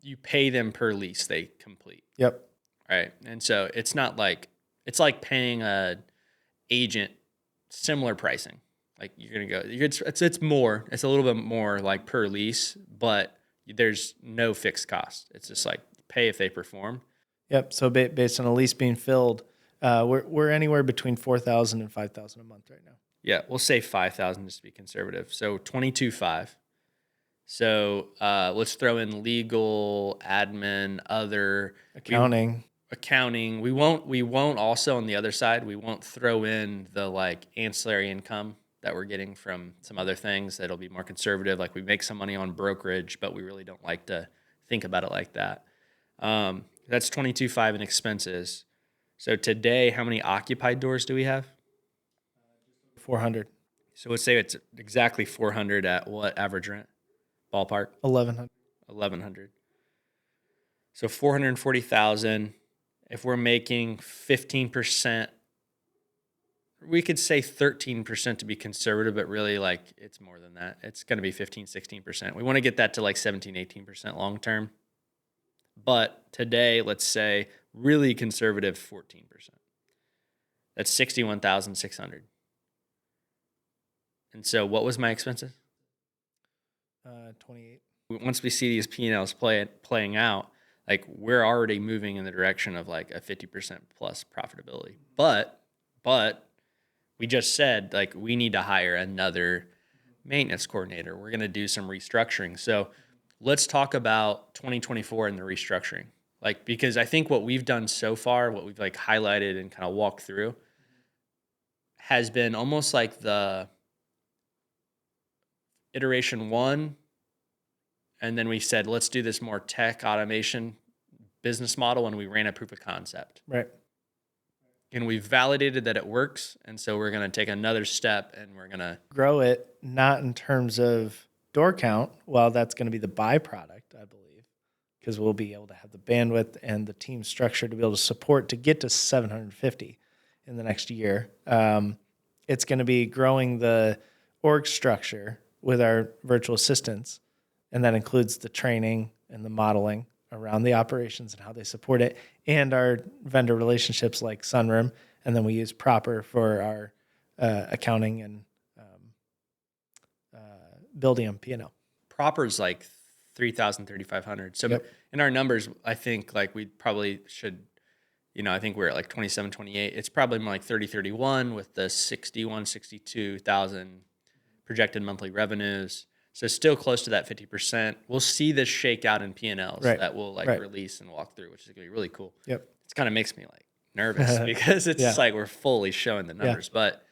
S1: you pay them per lease they complete,
S2: Yep.
S1: right? And so it's not like it's like paying a agent similar pricing. Like you're gonna go, it's more, it's a little bit more like per lease, but there's no fixed cost. It's just like pay if they perform.
S2: Yep. So based on a lease being filled, we're anywhere between $4,000 and $5,000 a month right now.
S1: Yeah, we'll say 5,000 just to be conservative. So 22.5. So let's throw in legal, admin, other
S2: Accounting.
S1: We won't also on the other side, we won't throw in the like ancillary income that we're getting from some other things that'll be more conservative. Like we make some money on brokerage, but we really don't like to think about it like that. That's 22.5 in expenses. So today, how many occupied doors do we have?
S2: 400.
S1: So let's say it's exactly 400 at what average rent? Ballpark?
S2: 1,100.
S1: 1,100. So 440,000. If we're making 15%, we could say 13% to be conservative, but really like it's more than that. It's going to be 15, 16%. We want to get that to like 17, 18% long term. But today, let's say really conservative 14%. That's 61,600. And so what was my expenses?
S2: 28.
S1: Once we see these P&Ls playing out, like we're already moving in the direction of like a 50% plus profitability. But we just said like we need to hire another maintenance coordinator. We're going to do some restructuring. So let's talk about 2024 and the restructuring. Like, because I think what we've done so far, what we've like highlighted and kind of walked through has been almost like the iteration one. And then we said, let's do this more tech automation business model. And we ran a proof of concept.
S2: Right.
S1: And we validated that it works. And so we're going to take another step and we're going to
S2: grow it, not in terms of door count. Well, that's going to be the byproduct, I believe, because we'll be able to have the bandwidth and the team structure to be able to support to get to 750 in the next year. It's going to be growing the org structure with our virtual assistants, and that includes the training and the modeling around the operations and how they support it, and our vendor relationships like Sunroom, and then we use Proper for our accounting and building them P&L.
S1: Proper's like 3,000, 3,500. So
S2: Yep.
S1: in our numbers, I think like we probably should, I think we're at like 27, 28. It's probably more like 30, 31 with the 61, 62,000 projected monthly revenues. So still close to that 50%. We'll see this shake out in P&Ls that we'll like release and walk through, which is going to be really cool.
S2: Yep.
S1: It kind of makes me like nervous because it's like we're fully showing the numbers, but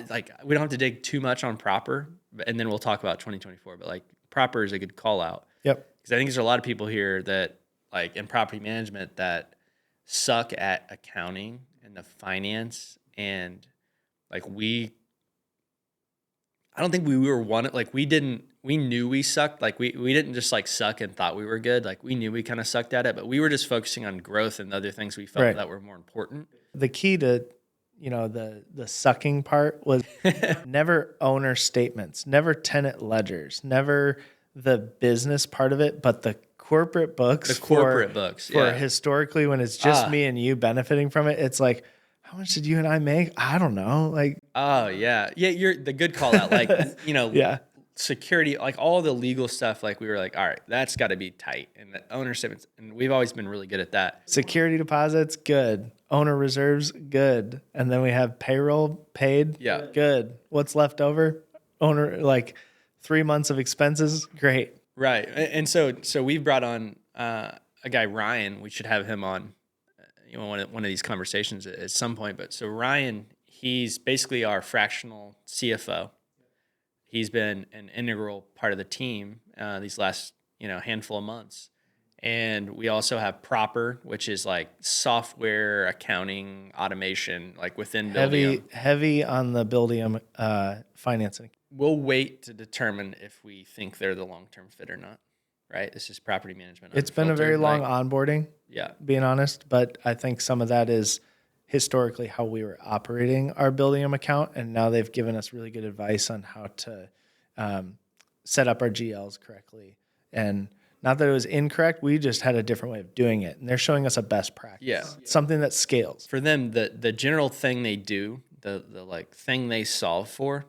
S1: like we don't have to dig too much on Proper, and then we'll talk about 2024. But like Proper is a good call out.
S2: Yep.
S1: Because I think there's a lot of people here that like in property management that suck at accounting and the finance, and like I don't think we were one, like we knew we sucked. Like we didn't just like suck and thought we were good. Like we knew we kind of sucked at it, but we were just focusing on growth and other things we felt that were more important.
S2: The key to, the sucking part was never owner statements, never tenant ledgers, never the business part of it, but the corporate books. For historically, when it's just me and you benefiting from it, it's like, how much did you and I make? I don't know. Like,
S1: oh yeah. Yeah. You're the good call out. Like, security, like all the legal stuff. Like we were like, all right, that's gotta be tight. And the owner statements. And we've always been really good at that.
S2: Security deposits, good. Owner reserves, good. And then we have payroll paid.
S1: Yeah.
S2: Good. What's left over? Owner, like 3 months of expenses. Great.
S1: Right. And so we've brought on a guy, Ryan. We should have him on one of these conversations at some point. But so Ryan, he's basically our fractional CFO. He's been an integral part of the team these last handful of months, And we also have proper, which is like software, accounting, automation, like within Buildium.
S2: Heavy on the Buildium financing.
S1: We'll wait to determine if we think they're the long-term fit or not, right? This is property management.
S2: It's been a very long onboarding,
S1: yeah.
S2: being honest, but I think some of that is historically how we were operating our Buildium account, and now they've given us really good advice on how to set up our GLs correctly. And not that it was incorrect, we just had a different way of doing it, and they're showing us a best practice.
S1: Yeah.
S2: Something that scales.
S1: For them, the general thing they do, the like thing they solve for,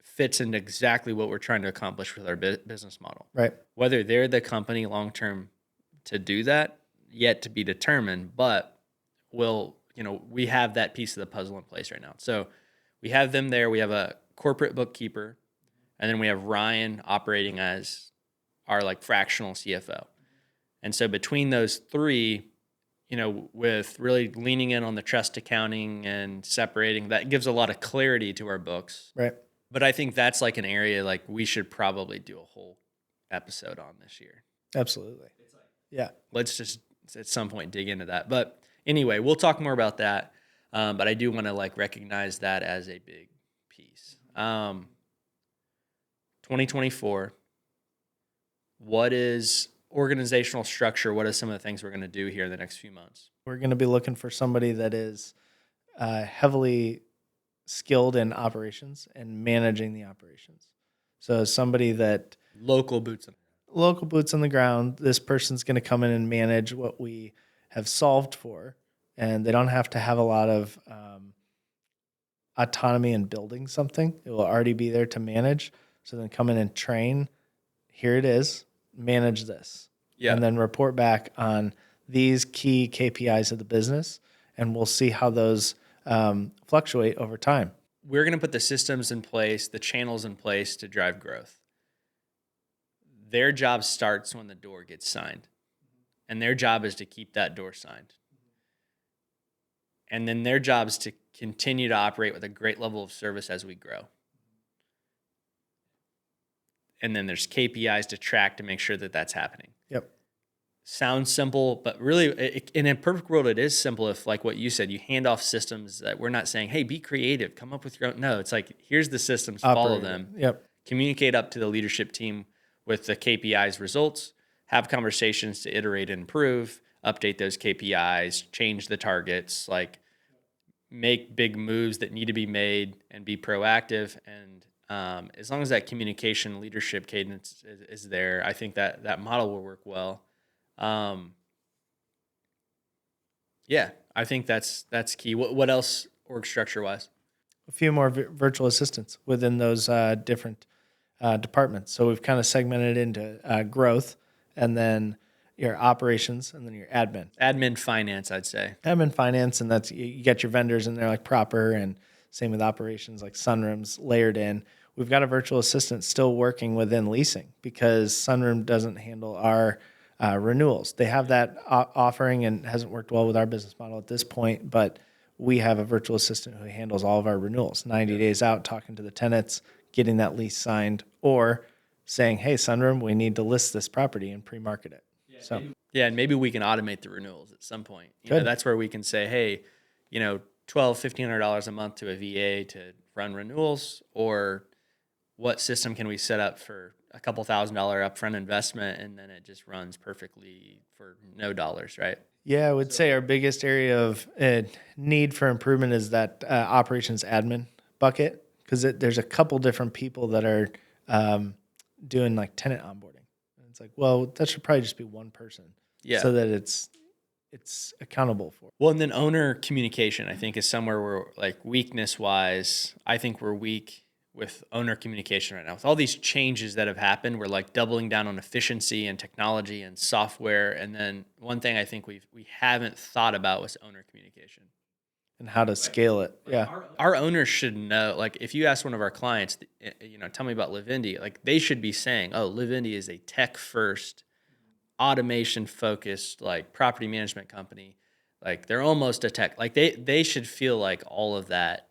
S1: fits into exactly what we're trying to accomplish with our business model.
S2: Right.
S1: Whether they're the company long term to do that, yet to be determined, but we have that piece of the puzzle in place right now. So we have them there. We have a corporate bookkeeper, and then we have Ryan operating as our like fractional CFO. And so between those three, with really leaning in on the trust accounting and separating, that gives a lot of clarity to our books.
S2: Right.
S1: But I think that's like an area like we should probably do a whole episode on this year.
S2: Absolutely. Yeah.
S1: Let's just at some point dig into that. But anyway, we'll talk more about that. But I do want to like recognize that as a big piece. 2024, what is organizational structure? What are some of the things we're going to do here in the next few months?
S2: We're going to be looking for somebody that is heavily skilled in operations and managing the operations. So somebody that
S1: local boots
S2: on the ground, this person's going to come in and manage what we have solved for, and they don't have to have a lot of autonomy in building something. It will already be there to manage. So then come in and train. Here it is. Manage this.
S1: Yeah.
S2: And then report back on these key KPIs of the business, and we'll see how those fluctuate over time.
S1: We're going to put the systems in place, the channels in place to drive growth. Their job starts when the door gets signed, and their job is to keep that door signed. And then their job is to continue to operate with a great level of service as we grow. And then there's KPIs to track to make sure that that's happening.
S2: Yep.
S1: Sounds simple, but really, in a perfect world, it is simple if, like what you said, you hand off systems that we're not saying, hey, be creative, come up with your own. No, it's like, here's the systems, follow them.
S2: Yep.
S1: Communicate up to the leadership team with the KPIs results, have conversations to iterate and improve, update those KPIs, change the targets, like make big moves that need to be made and be proactive. And as long as that communication leadership cadence is there, I think that model will work well. Yeah, I think that's key. What else org structure wise?
S2: A few more virtual assistants within those different departments. So we've kind of segmented into growth, and then your operations, and then your admin.
S1: Admin finance, I'd say.
S2: Admin finance, and that's you get your vendors in there like proper, and same with operations like Sunroom's layered in. We've got a virtual assistant still working within leasing because Sunroom doesn't handle our renewals. They have that offering and hasn't worked well with our business model at this point, but we have a virtual assistant who handles all of our renewals, 90 days out, talking to the tenants, getting that lease signed, or saying, hey, Sunroom, we need to list this property and pre-market it.
S1: And maybe we can automate the renewals at some point. That's where we can say, hey, $1,200, $1,500 a month to a VA to run renewals, or what system can we set up for a couple $1,000 upfront investment, and then it just runs perfectly for no dollars, right?
S2: Yeah, I would say our biggest area of need for improvement is that operations admin bucket, because there's a couple different people that are doing like tenant onboarding. And it's like, well, that should probably just be one person, so that it's accountable for.
S1: Well, and then owner communication, I think, is somewhere where, like, weakness wise, I think we're weak with owner communication right now. With all these changes that have happened, we're like doubling down on efficiency and technology and software. And then one thing I think we haven't thought about was owner communication
S2: and how to scale it. Yeah.
S1: Our owners should know, like, if you ask one of our clients, tell me about LIV Indy, like, they should be saying, oh, LIV Indy is a tech first, automation focused, like, property management company. Like, they're almost a tech, like they should feel like all of that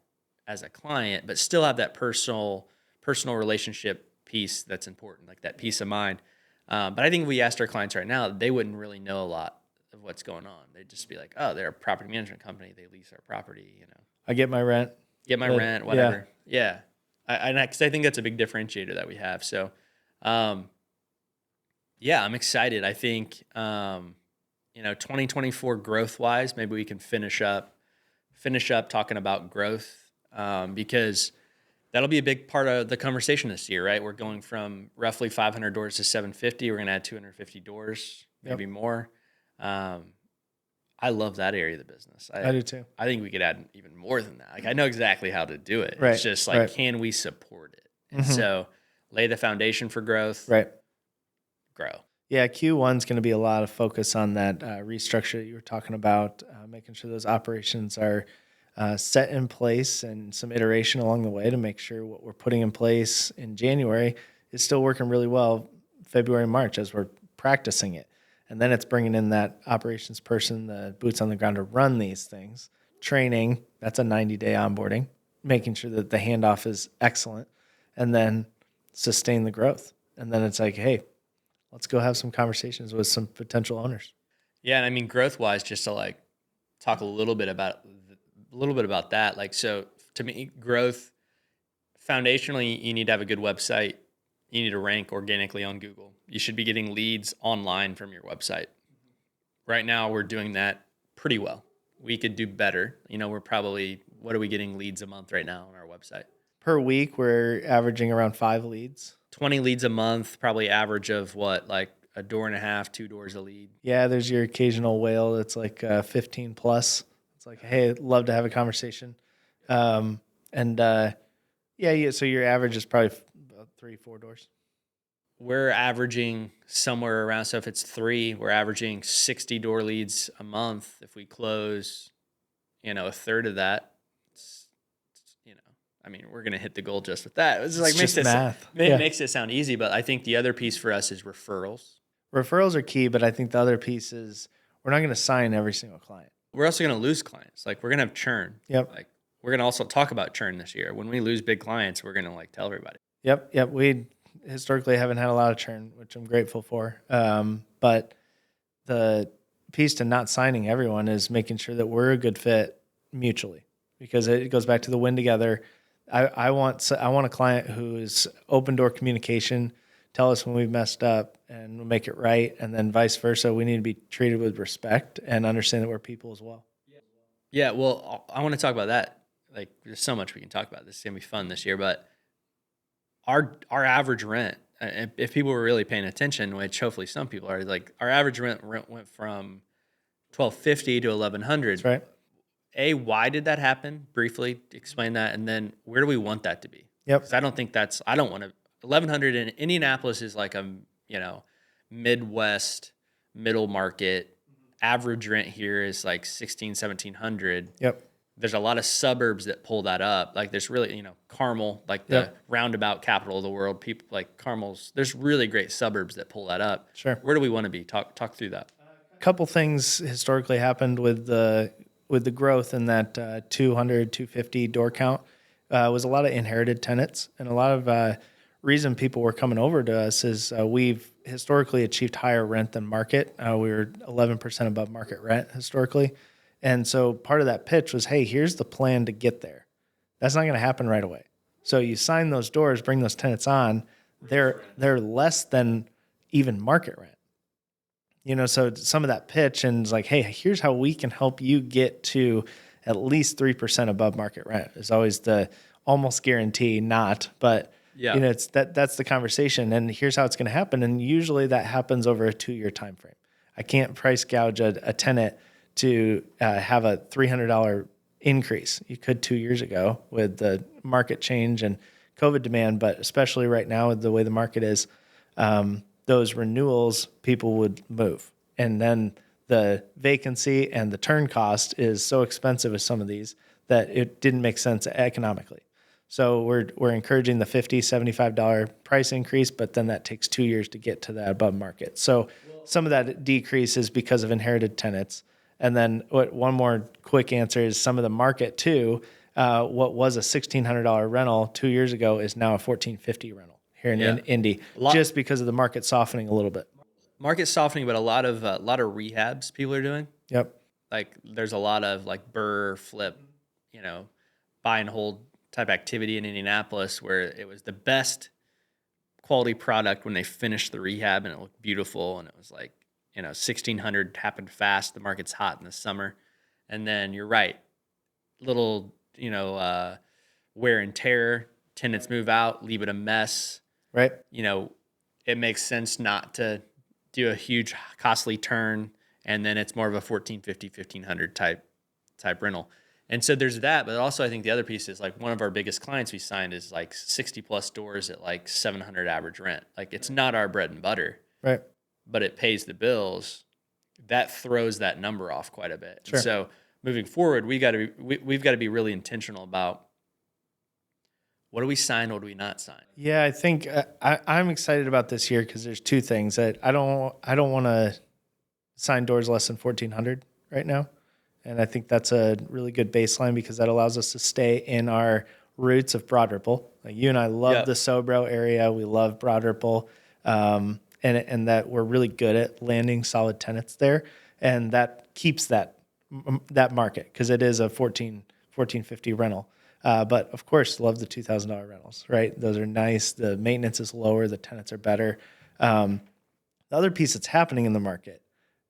S1: as a client, but still have that personal relationship piece that's important, like that peace of mind. But I think if we asked our clients right now, they wouldn't really know a lot of what's going on. They'd just be like, oh, they're a property management company. They lease our property,
S2: I get my rent.
S1: get my rent, whatever. Yeah. Because I think that's a big differentiator that we have. So, yeah, I'm excited. I think, 2024 growth wise, maybe we can finish up talking about growth, because that'll be a big part of the conversation this year, right? We're going from roughly 500 doors to 750. We're going to add 250 doors, maybe more. I love that area of the business.
S2: I do too.
S1: I think we could add even more than that. Like, I know exactly how to do it.
S2: Right.
S1: It's just like, can we support it? And so lay the foundation for growth.
S2: Right.
S1: Grow.
S2: Yeah, Q1 is going to be a lot of focus on that restructure that you were talking about, making sure those operations are set in place and some iteration along the way to make sure what we're putting in place in January is still working really well February, March as we're practicing it. And then it's bringing in that operations person, the boots on the ground to run these things. Training, that's a 90-day onboarding, making sure that the handoff is excellent, and then sustain the growth. And then it's like, hey, let's go have some conversations with some potential owners.
S1: Yeah, and I mean, growth wise, just to like talk a little bit about that. Like, so to me, growth foundationally, you need to have a good website. You need to rank organically on Google. You should be getting leads online from your website. Right now, we're doing that pretty well. We could do better. We're probably, what are we getting leads a month right now on our website?
S2: Per week, we're averaging around 5 leads.
S1: 20 leads a month, probably average of what, like a door and a half, 2 doors a lead.
S2: Yeah, there's your occasional whale that's like 15 plus. It's like, hey, love to have a conversation. So your average is probably about 3-4 doors.
S1: We're averaging somewhere around, so if it's 3, we're averaging 60 door leads a month. If we close, a third of that, we're going to hit the goal just with that. It's like
S2: just math. It
S1: makes it sound easy, but I think the other piece for us is referrals.
S2: Referrals are key, but I think the other piece is we're not going to sign every single client.
S1: We're also going to lose clients. Like, we're going to have churn.
S2: Yep.
S1: Like, we're going to also talk about churn this year. When we lose big clients, we're going to like tell everybody.
S2: Yep. We historically haven't had a lot of churn, which I'm grateful for. But the piece to not signing everyone is making sure that we're a good fit mutually, because it goes back to the win together. I want a client who is open door communication, tell us when we've messed up and we'll make it right. And then vice versa. We need to be treated with respect and understand that we're people as well.
S1: Yeah. Well, I want to talk about that. Like, there's so much we can talk about. This is going to be fun this year, but our average rent, if people were really paying attention, which hopefully some people are, like, our average rent went from $1,250 to $1,100.
S2: That's right.
S1: Why did that happen? Briefly explain that, and then where do we want that to be?
S2: Yep.
S1: Because I don't want to. 1,100 in Indianapolis is like a Midwest middle market. Average rent here is like 1,700.
S2: Yep.
S1: There's a lot of suburbs that pull that up. Like, there's really, Carmel, like the roundabout capital of the world. People like Carmel's. There's really great suburbs that pull that up.
S2: Sure.
S1: Where do we want to be? Talk through that.
S2: A couple things historically happened with the growth in that 200, 250 door count. Was a lot of inherited tenants, and a lot of reason people were coming over to us is we've historically achieved higher rent than market. We were 11% above market rent historically. And so part of that pitch was, hey, here's the plan to get there. That's not going to happen right away. So you sign those doors, bring those tenants on, they're less than even market rent. So some of that pitch and it's like, hey, here's how we can help you get to at least 3% above market rent is always the almost guarantee, not, but it's that's the conversation, and here's how it's going to happen. And usually that happens over a 2-year time frame. I can't price gouge a tenant to have a $300 increase. You could 2 years ago with the market change and COVID demand, but especially right now with the way the market is, those renewals, people would move. And then the vacancy and the turn cost is so expensive with some of these that it didn't make sense economically. So we're encouraging the $50, $75 price increase, but then that takes 2 years to get to that above market. So some of that decrease is because of inherited tenants. And then one more quick answer is some of the market too. What was a $1,600 rental 2 years ago is now a $1,450 rental here in
S1: Yeah.
S2: Indy, just because of the market softening a little bit.
S1: Market softening, but a lot of rehabs people are doing.
S2: Yep.
S1: Like there's a lot of like burr flip, you know, buy and hold type activity in Indianapolis where it was the best quality product when they finished the rehab and it looked beautiful and it was like, 1600 happened fast. The market's hot in the summer. And then you're right. Little, wear and tear, tenants move out, leave it a mess.
S2: Right.
S1: It makes sense not to do a huge costly turn. And then it's more of a 1450, 1500 type rental. And so there's that, but also I think the other piece is like one of our biggest clients we signed is like 60 plus doors at like 700 average rent. Like it's not our bread and butter,
S2: Right.
S1: but it pays the bills. That throws that number off quite a bit.
S2: Sure.
S1: And so moving forward, we've got to be really intentional about what do we sign, what do we not sign.
S2: Yeah, I think I'm excited about this year because there's two things that I don't want to sign doors less than 1,400 right now. And I think that's a really good baseline because that allows us to stay in our roots of Broad Ripple. Like you and I love the Sobro area. We love Broad Ripple. And that we're really good at landing solid tenants there. And that keeps that market because it is a $1,450 rental. But of course, love the $2,000 rentals, right? Those are nice. The maintenance is lower. The tenants are better. The other piece that's happening in the market,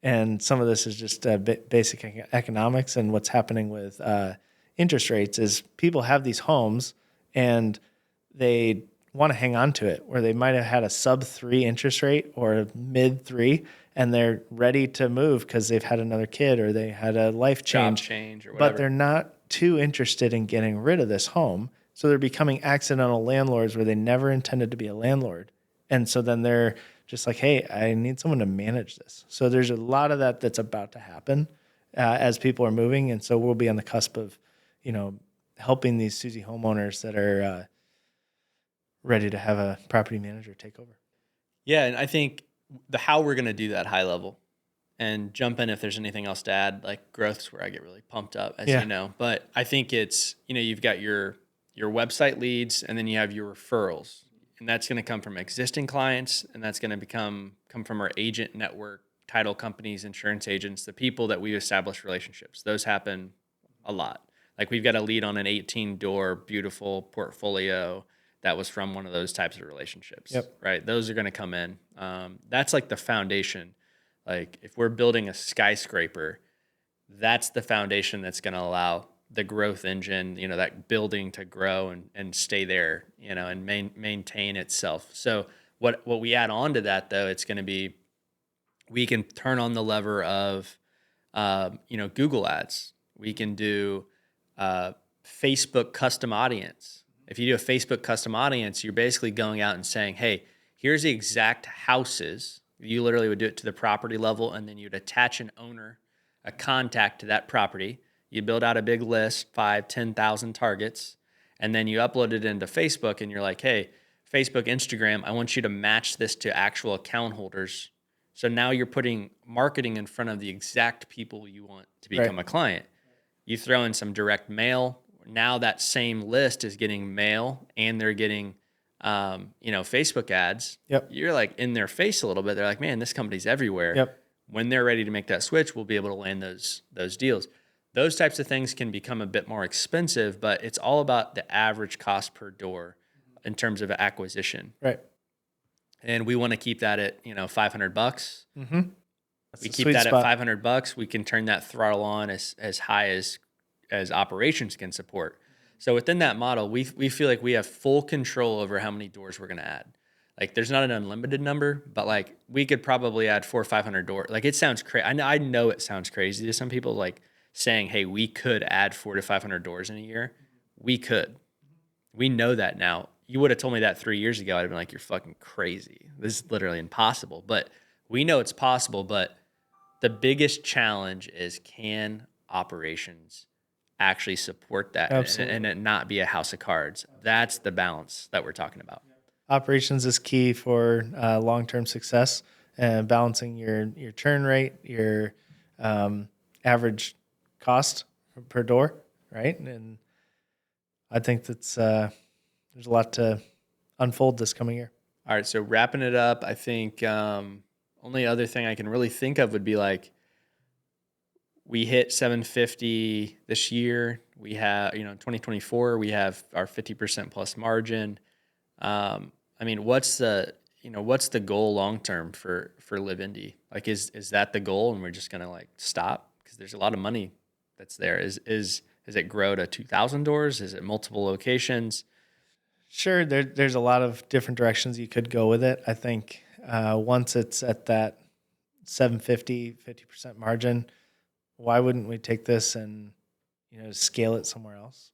S2: and some of this is just basic economics and what's happening with interest rates, is people have these homes and they want to hang on to it, where they might have had a sub 3 interest rate or a mid 3, and they're ready to move because they've had another kid or they had a life change.
S1: Job change or whatever.
S2: But they're not too interested in getting rid of this home. So they're becoming accidental landlords where they never intended to be a landlord. And so then they're just like, hey, I need someone to manage this. So there's a lot of that that's about to happen as people are moving. And so we'll be on the cusp of, helping these Susie homeowners that are ready to have a property manager take over.
S1: Yeah, and I think how we're going to do that high level, and jump in if there's anything else to add, like growth's where I get really pumped up, as you know. But I think it's, you've got your website leads and then you have your referrals. And that's going to come from existing clients, and that's going to come from our agent network, title companies, insurance agents, the people that we establish relationships. Those happen a lot. Like we've got a lead on an 18-door beautiful portfolio that was from one of those types of relationships, right? Those are going to come in. That's like the foundation. Like if we're building a skyscraper, that's the foundation that's going to allow the growth engine, that building to grow and stay there, and maintain itself. So what we add on to that, though, it's going to be, we can turn on the lever of, Google ads. We can do Facebook custom audience. If you do a Facebook custom audience, you're basically going out and saying, hey, here's the exact houses. You literally would do it to the property level, and then you'd attach an owner, a contact to that property. You build out a big list, 5,000, 10,000 targets, and then you upload it into Facebook, and you're like, hey, Facebook, Instagram, I want you to match this to actual account holders. So now you're putting marketing in front of the exact people you want to become a client. You throw in some direct mail. Now that same list is getting mail, and they're getting Facebook ads. You're like in their face a little bit. They're like, man, this company's everywhere. When they're ready to make that switch, we'll be able to land those deals. Those types of things can become a bit more expensive, but it's all about the average cost per door in terms of acquisition.
S2: Right.
S1: And we want to keep that at, $500.
S2: Mm-hmm.
S1: We keep that spot at $500. We can turn that throttle on as high as operations can support. So within that model, we feel like we have full control over how many doors we're going to add. Like there's not an unlimited number, but like we could probably add 400 or 500 doors. Like it sounds crazy. I know it sounds crazy to some people, like saying, hey, we could add 400 to 500 doors in a year. We could. We know that now. You would have told me that 3 years ago, I'd have been like, you're fucking crazy. This is literally impossible. But we know it's possible. But the biggest challenge is, can operations actually support that and it not be a house of cards? That's the balance that we're talking about.
S2: Operations is key for long-term success, and balancing your churn rate, your average cost per door, right? And I think that's there's a lot to unfold this coming year.
S1: All right, so wrapping it up, I think only other thing I can really think of would be like we hit 750 this year. We have, 2024, we have our 50% plus margin. I mean, what's the goal long term for Live Indy? Like, is that the goal, and we're just gonna like stop? Because there's a lot of money that's there. Is it grow to 2,000 doors? Is it multiple locations?
S2: Sure, there's a lot of different directions you could go with it. I think once it's at that 50% margin, why wouldn't we take this and scale it somewhere else?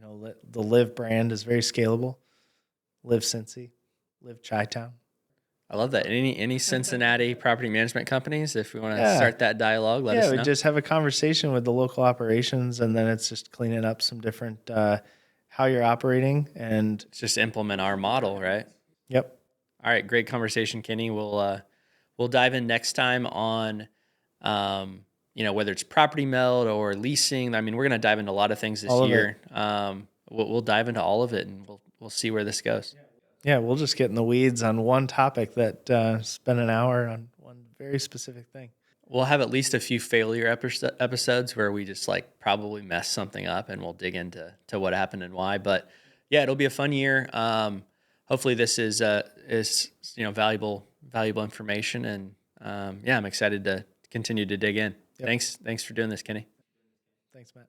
S2: The Live brand is very scalable. Live Cincy, Live Chi-Town.
S1: I love that. Any Cincinnati property management companies, if we want to
S2: Yeah.
S1: start that dialogue, let us
S2: We
S1: know.
S2: just have a conversation with the local operations, and then it's just cleaning up some different how you're operating. And
S1: Just implement our model, right?
S2: yep,
S1: All right, great conversation, Kenny. We'll dive in next time on whether it's property meld or leasing. I mean, we're gonna dive into a lot of things this
S2: All of
S1: year. We'll dive into all of it, and we'll see where this goes.
S2: yeah, we'll just get in the weeds on one topic that spend an hour on one very specific thing.
S1: We'll have at least a few failure episodes where we just like probably mess something up, and we'll dig into what happened and why. But yeah, it'll be a fun year. Hopefully, this is valuable information, and I'm excited to continue to dig in.
S2: Yep.
S1: Thanks for doing this, Kenny.
S2: Thanks, Matt.